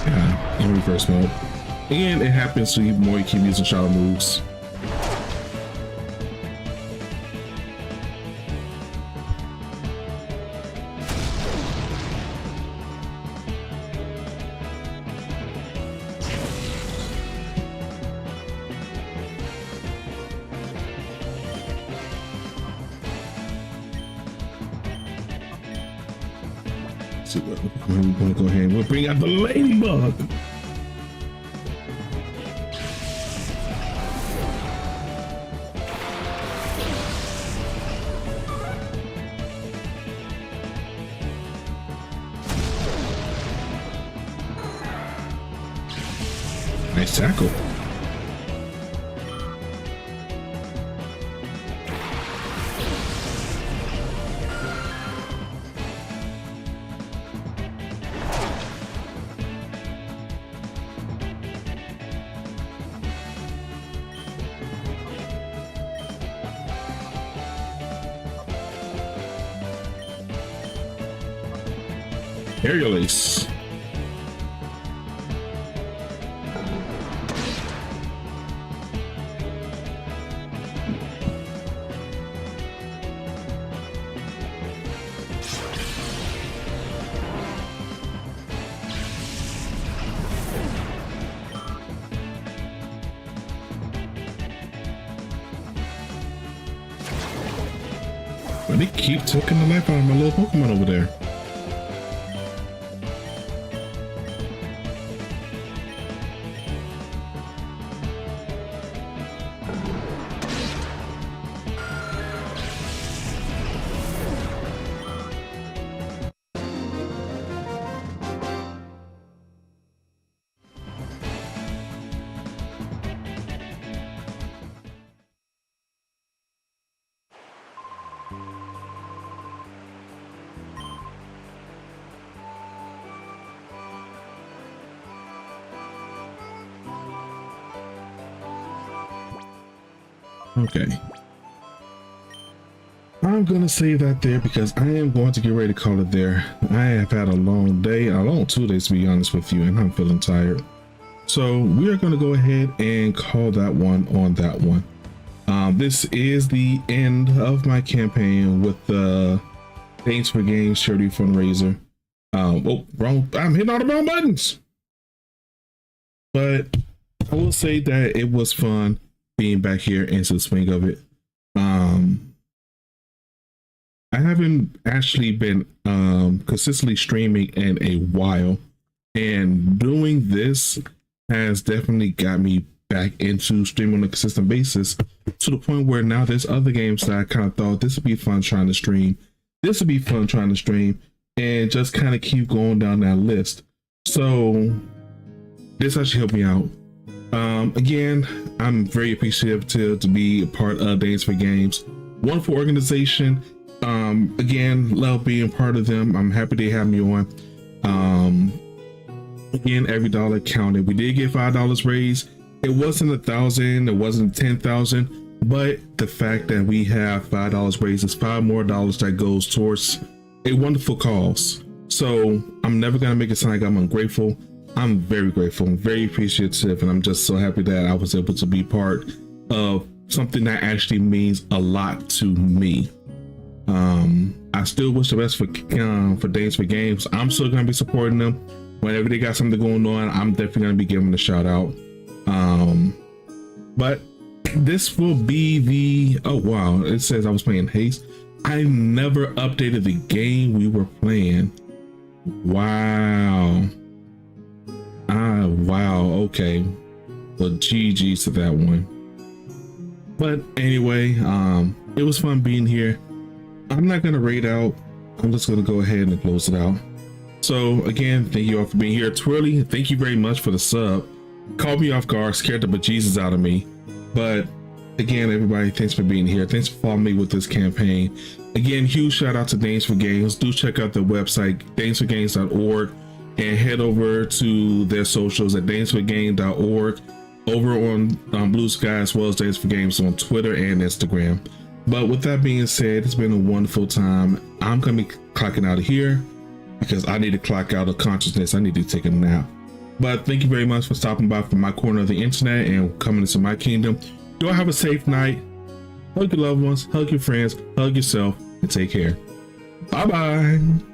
Yeah, in reverse mode. And it happens to you more you keep using shadow moves. See what we're gonna go ahead and we'll bring out the ladybug. Nice tackle. Aerial ace. But they keep taking the life out of my little Pokemon over there. Okay. I'm gonna save that there because I am going to get ready to call it there. I have had a long day, a long 2 days to be honest with you, and I'm feeling tired. So we are gonna go ahead and call that one on that one. This is the end of my campaign with the Thanks for Games charity fundraiser. Oh, wrong. I'm hitting all the wrong buttons. But I will say that it was fun being back here into the swing of it. I haven't actually been consistently streaming in a while, and doing this has definitely got me back into streaming on a consistent basis, to the point where now there's other games that I kind of thought this would be fun trying to stream. This would be fun trying to stream, and just kind of keep going down that list. So this actually helped me out. Again, I'm very appreciative to be a part of Days for Games. Wonderful organization. Again, love being part of them. I'm happy they have me on. Again, every dollar counted. We did get $5 raised. It wasn't 1,000, it wasn't 10,000, but the fact that we have $5 raised is $5 more that goes towards a wonderful cause. So I'm never gonna make it sound like I'm ungrateful. I'm very grateful, I'm very appreciative, and I'm just so happy that I was able to be part of something that actually means a lot to me. I still wish the best for Days for Games. I'm still gonna be supporting them. Whenever they got something going on, I'm definitely gonna be giving them a shout out. But this will be the, oh wow, it says I was playing Haste. I never updated the game we were playing. Wow. Wow, okay. Well, GG's to that one. But anyway, it was fun being here. I'm not gonna raid out. I'm just gonna go ahead and close it out. So again, thank you all for being here. Twirly, thank you very much for the sub. Caught me off guard, scared the bejesus out of me. But again, everybody, thanks for being here. Thanks for following me with this campaign. Again, huge shout out to Danes for Games. Do check out the website, danesforgames.org, and head over to their socials at danesforgames.org, over on Blue Sky, as well as Danes for Games on Twitter and Instagram. But with that being said, it's been a wonderful time. I'm going to be clocking out of here because I need to clock out of consciousness. I need to take a nap. But thank you very much for stopping by from my corner of the internet and coming into my kingdom. Do have a safe night. Hug your loved ones, hug your friends, hug yourself, and take care. Bye-bye.